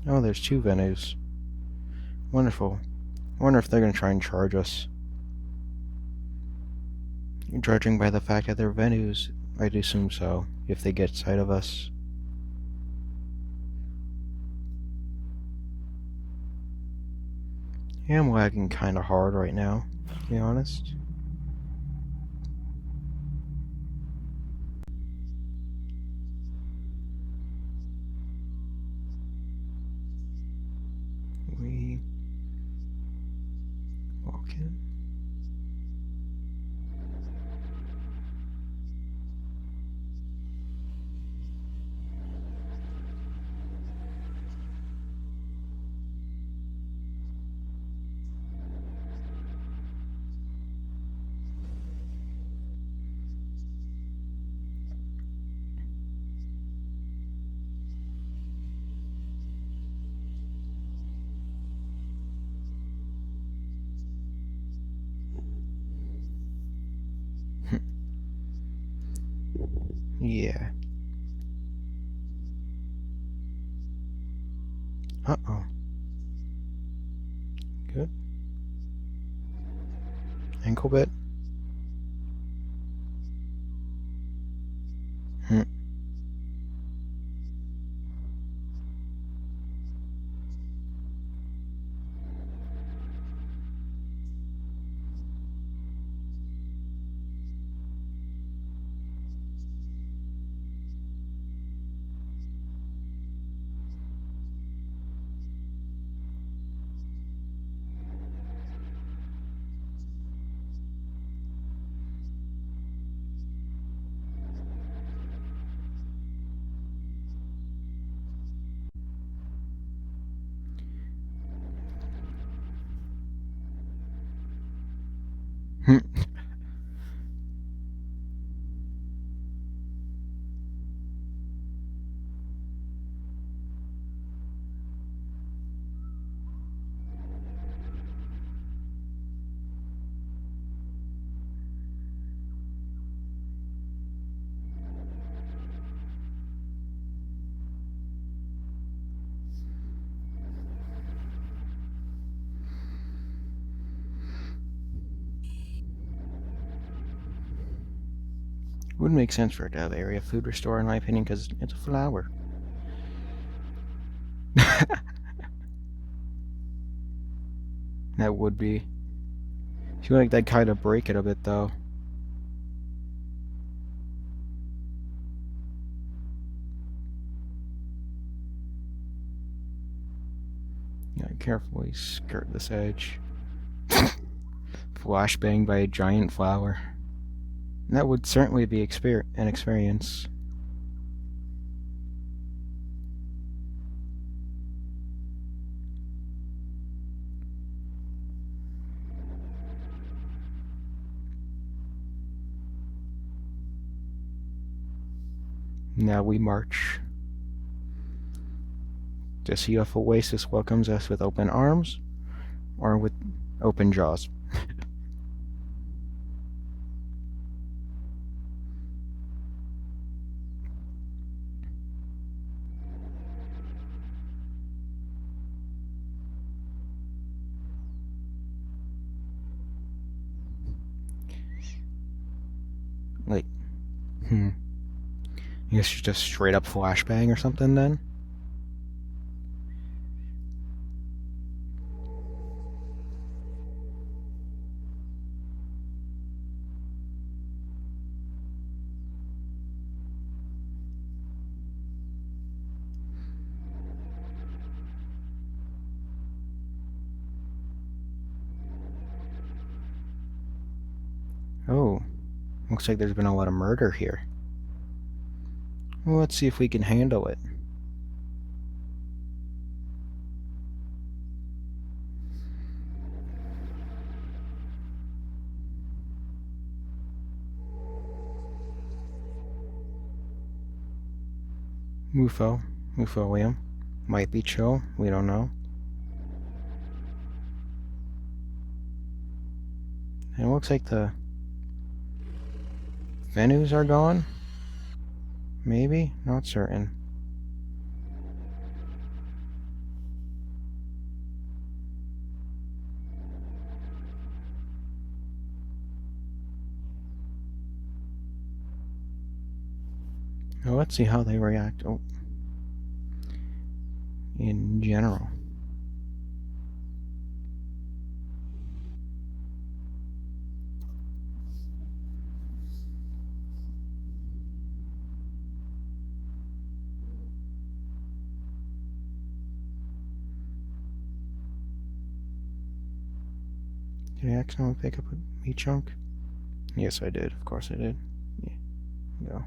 Speaker 1: Oh, there's 2 venues. Wonderful. I wonder if they're gonna try and charge us. Judging by the fact that they're venues, I'd assume so, if they get sight of us. Yeah, I'm lagging kinda hard right now, to be honest. We walk in. Yeah. Uh-oh. Good. Ankle bit. Hmm. Hmm. Would make sense for it to have area food restore, in my opinion, because it's a flower. That would be. I feel like that kind of break it a bit, though. Gotta carefully skirt this edge. Flashbang by a giant flower. That would certainly be an experience. Now we march. To see if Oasis welcomes us with open arms or with open jaws. Like, I guess it's just straight up flashbang or something then? Oh, looks like there's been a lot of murder here. Well, let's see if we can handle it. William. Might be chill, we don't know. And it looks like the venues are gone. Maybe? Not certain. Well, let's see how they react. Oh. In general. Did I accidentally pick up a meat chunk? Yes, I did. Of course I did. Yeah. Go.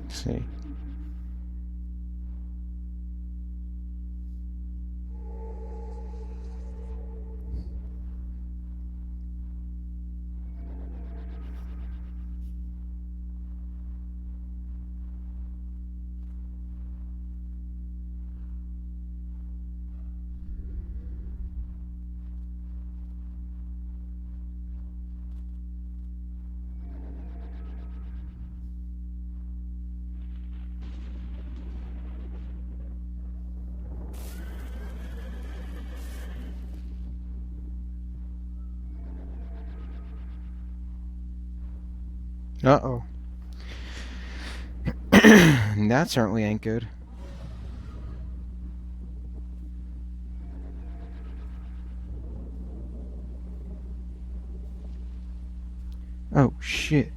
Speaker 1: Let's see. Uh-oh. That certainly ain't good. Oh, shit.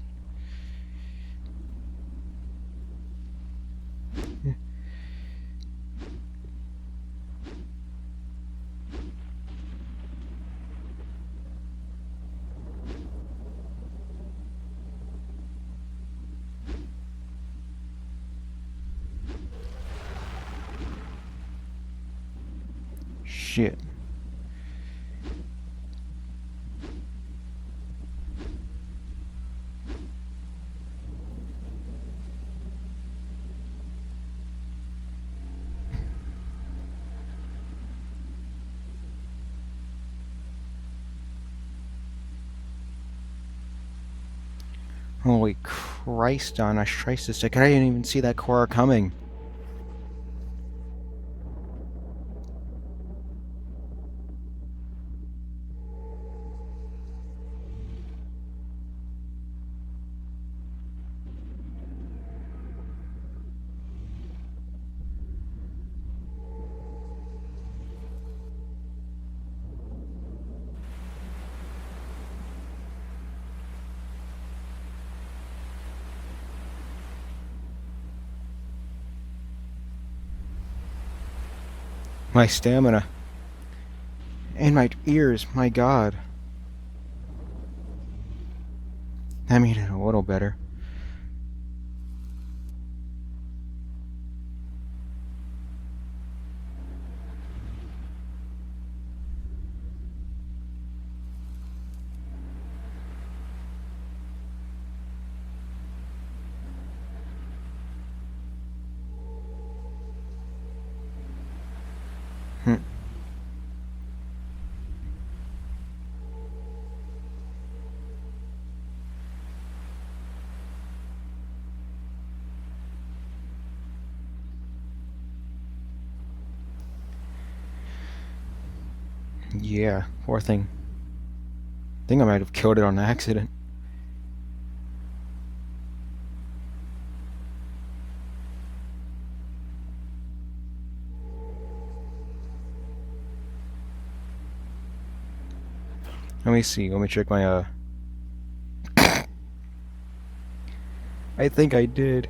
Speaker 1: shit. Holy Christ on a Christ, I didn't even see that core coming. My stamina. And my ears, my god. That made it a little better. Yeah, poor thing. I think I might have killed it on accident. Let me see. Let me check my, I think I did.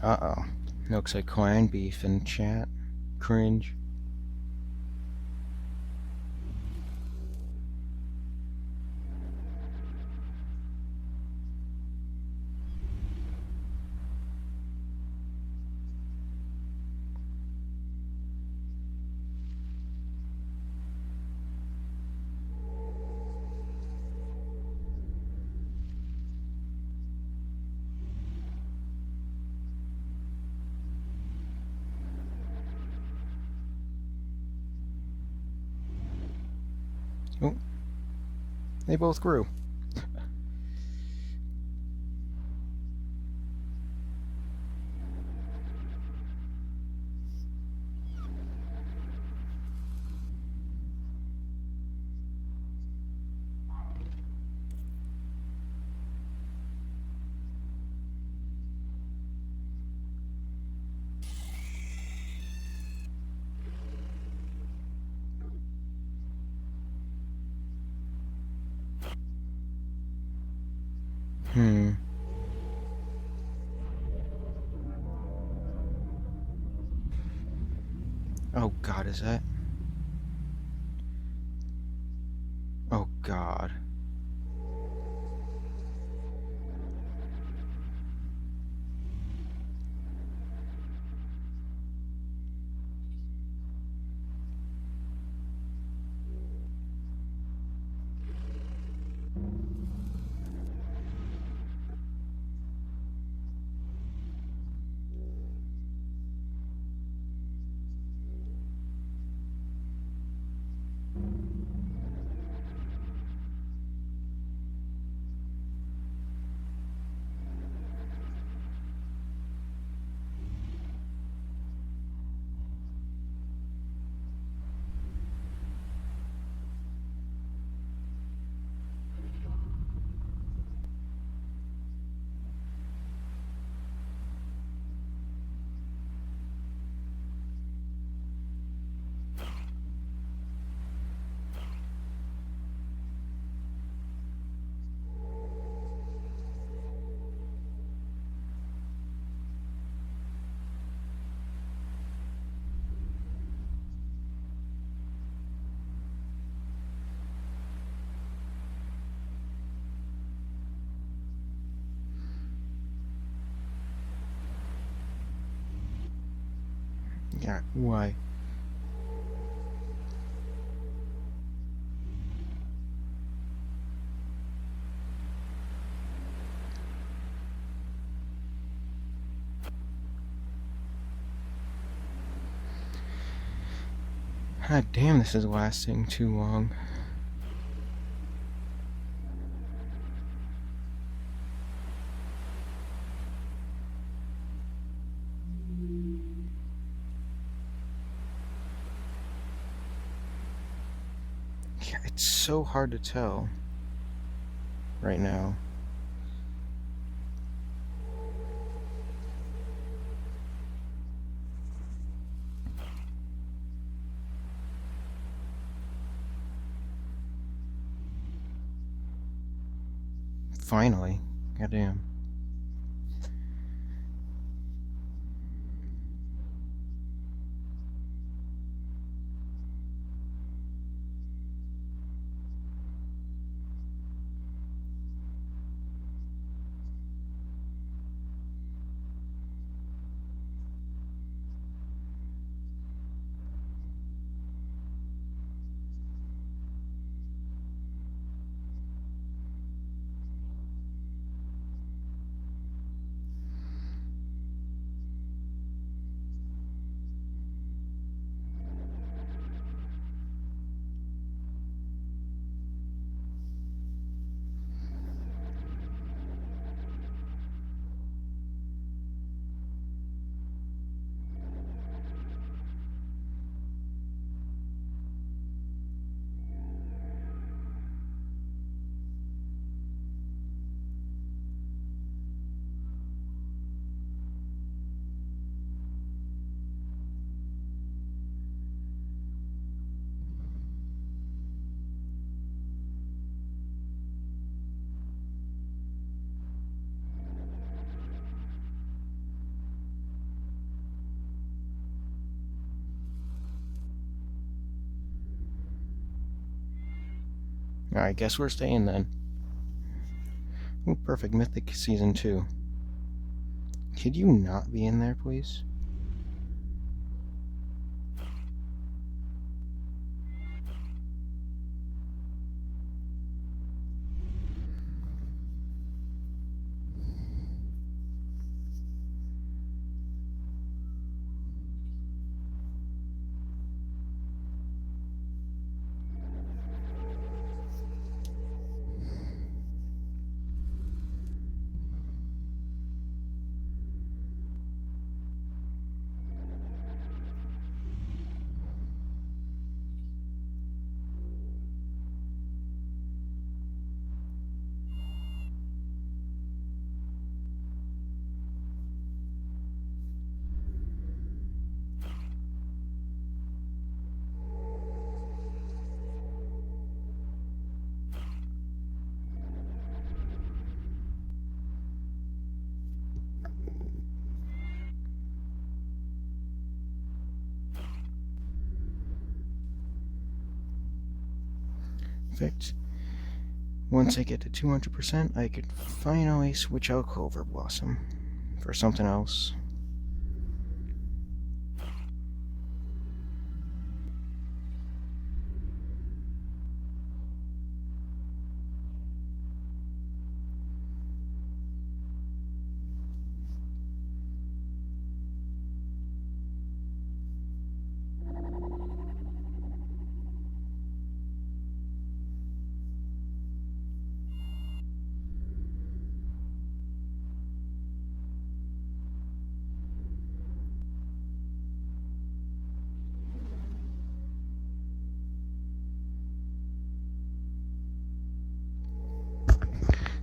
Speaker 1: Uh-oh. Looks like corned beef in chat. Cringe. Oh, they both grew. Hmm. Oh god, is that? Oh god. Yeah, why? God damn, this is lasting too long. Yeah, it's so hard to tell right now. Finally. Goddamn. Alright, guess we're staying then. Ooh, perfect. Mythic Season 2. Could you not be in there, please? Perfect. Once I get to 200%, I could finally switch out Clover Blossom for something else.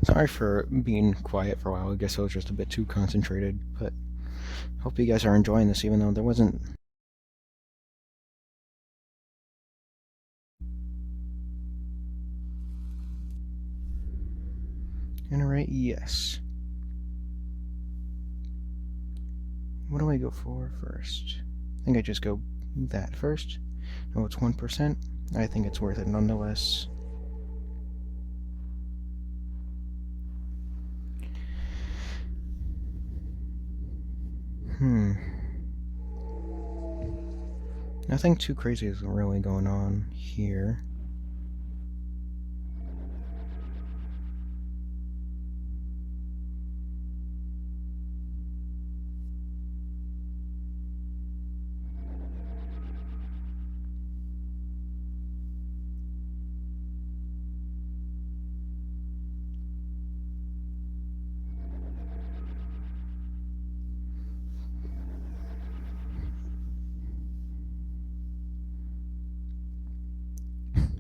Speaker 1: Sorry for being quiet for a while. I guess I was just a bit too concentrated, but hope you guys are enjoying this, even though there wasn't... Generate, yes. What do I go for first? I think I just go that first. No, it's 1%. I think it's worth it nonetheless. Nothing too crazy is really going on here.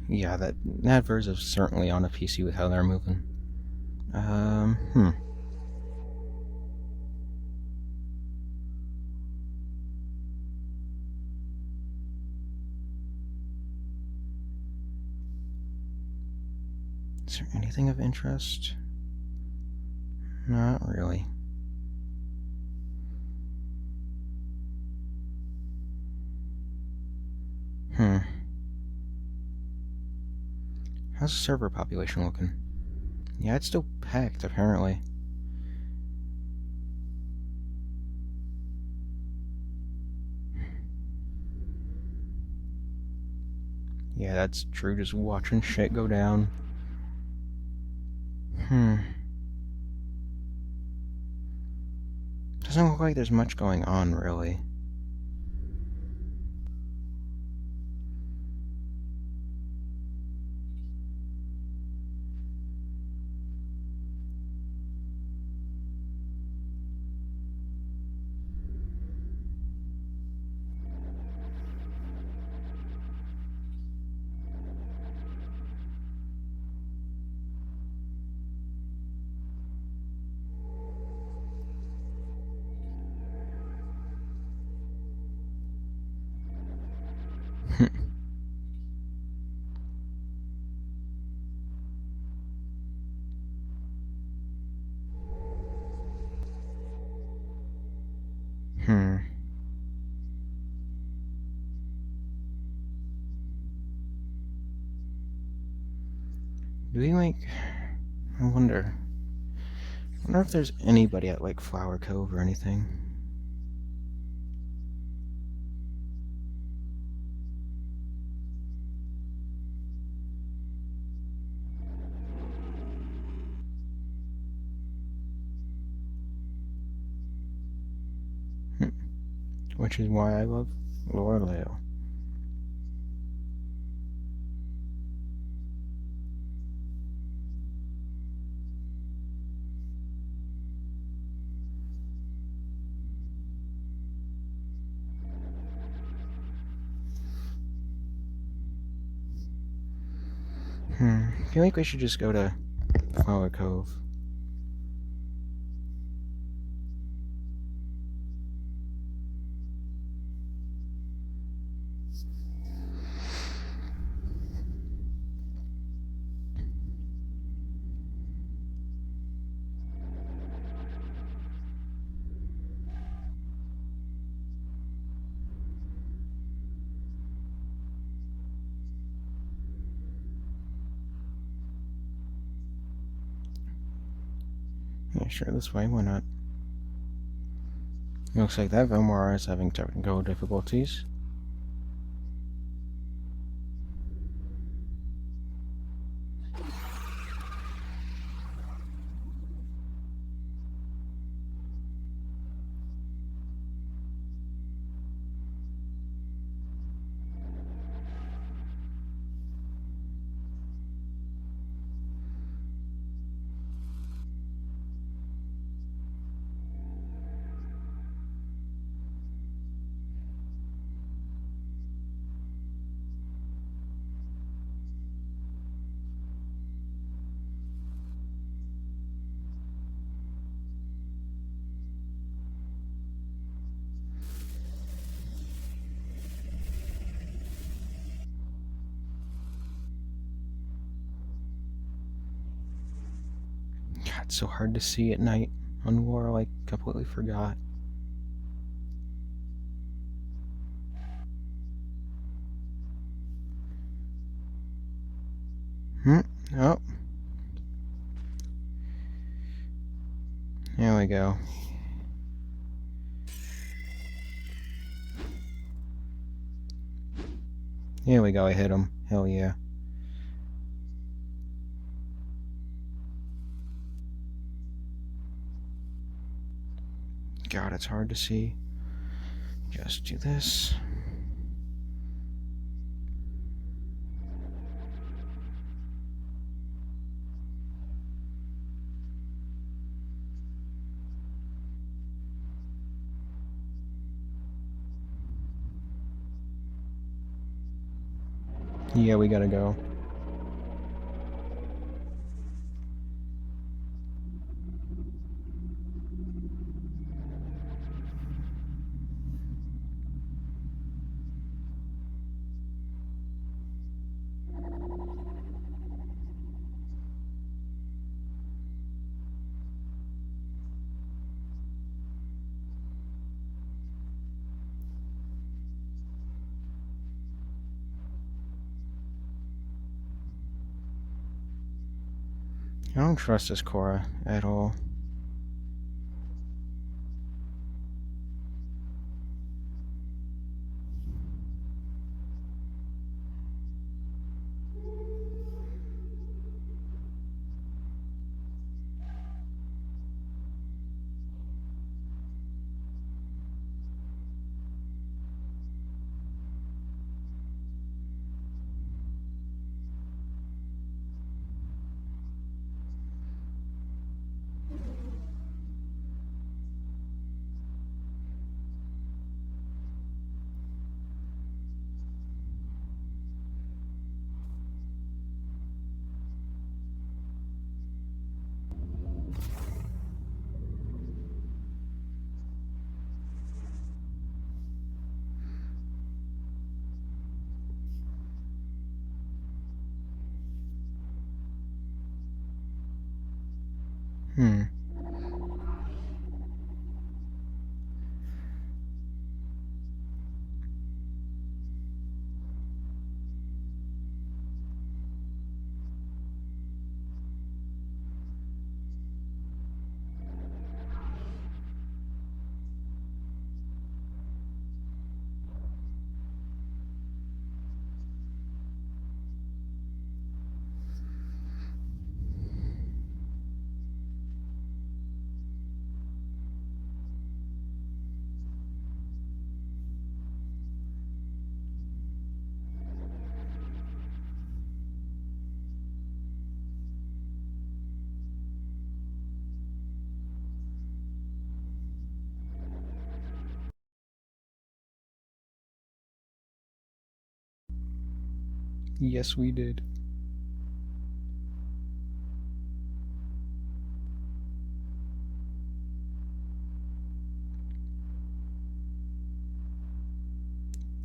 Speaker 1: Yeah, that verse is certainly on a PC with how they're moving. Is there anything of interest? Not really. How's the server population looking? Yeah, it's still packed, apparently. Yeah, that's true, just watching shit go down. Doesn't look like there's much going on, really. Do we, like... I wonder if there's anybody at, like, Flower Cove or anything. Which is why I love Lorolael. I feel like we should just go to Flower Cove. Yeah, sure, this way, why not? Looks like that Vomora is having technical difficulties. God, it's so hard to see at night on War, I completely forgot. Oh. There we go. Here we go, I hit him. Hell yeah. God, it's hard to see. Just do this. Yeah, we gotta go. I don't trust this Cora at all. Hmm. Yes, we did.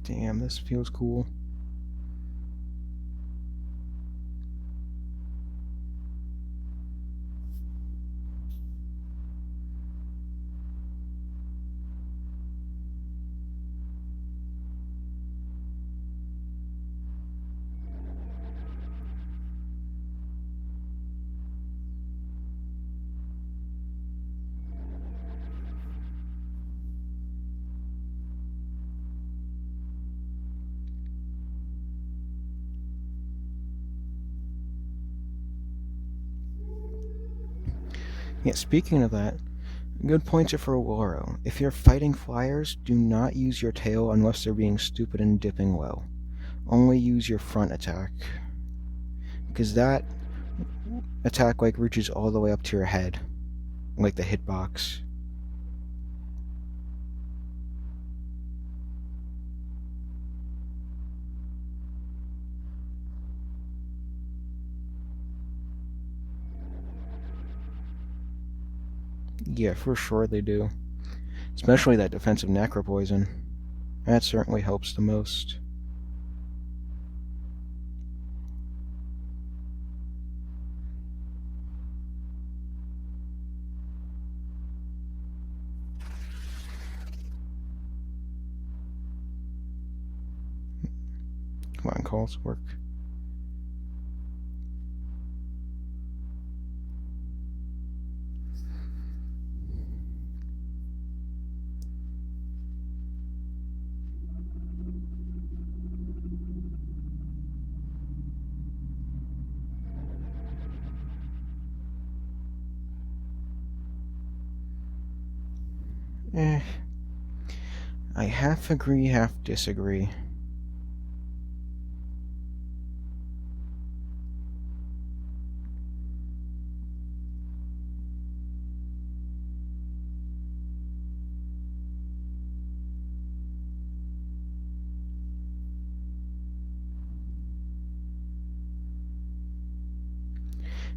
Speaker 1: Damn, this feels cool. Yeah, speaking of that, good pointer for Aurora. If you're fighting flyers, do not use your tail unless they're being stupid and dipping low. Only use your front attack. Because that attack like reaches all the way up to your head. Like the hitbox. Yeah, for sure they do. Especially that defensive necropoison. That certainly helps the most. Come on, calls work. I half agree, half disagree.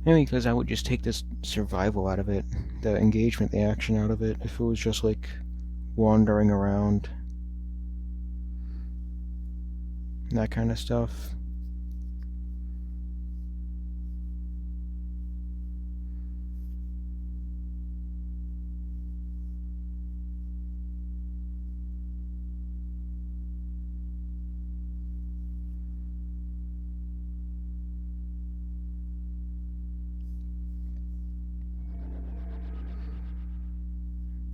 Speaker 1: Maybe because I would just take this survival out of it, the engagement, the action out of it, if it was just like wandering around, that kind of stuff.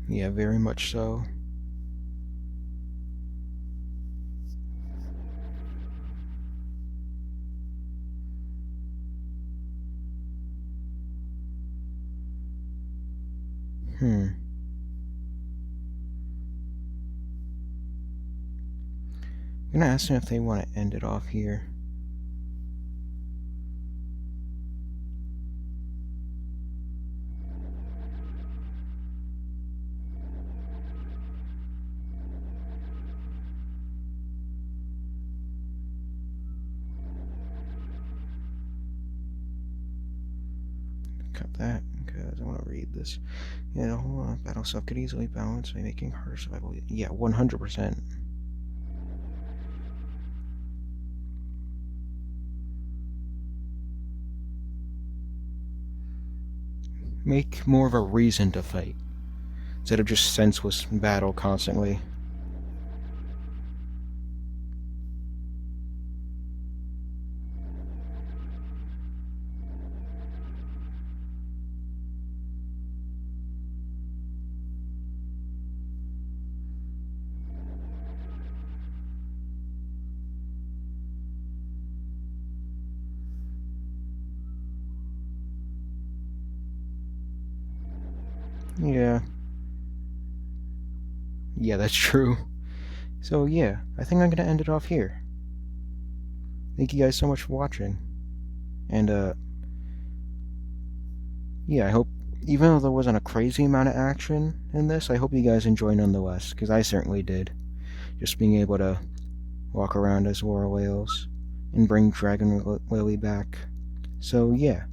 Speaker 1: Yeah, very much so. I'm gonna ask them if they want to end it off here. Cut that, because I want to read this. Yeah, the whole battle self could easily balance by making her survival. Yeah, 100%. Make more of a reason to fight, instead of just senseless battle constantly. Yeah. Yeah, that's true. So yeah, I think I'm gonna end it off here. Thank you guys so much for watching. And yeah, I hope, even though there wasn't a crazy amount of action in this, I hope you guys enjoy nonetheless, because I certainly did. Just being able to walk around as Lorolaels and bring Dragon Lily back. So yeah.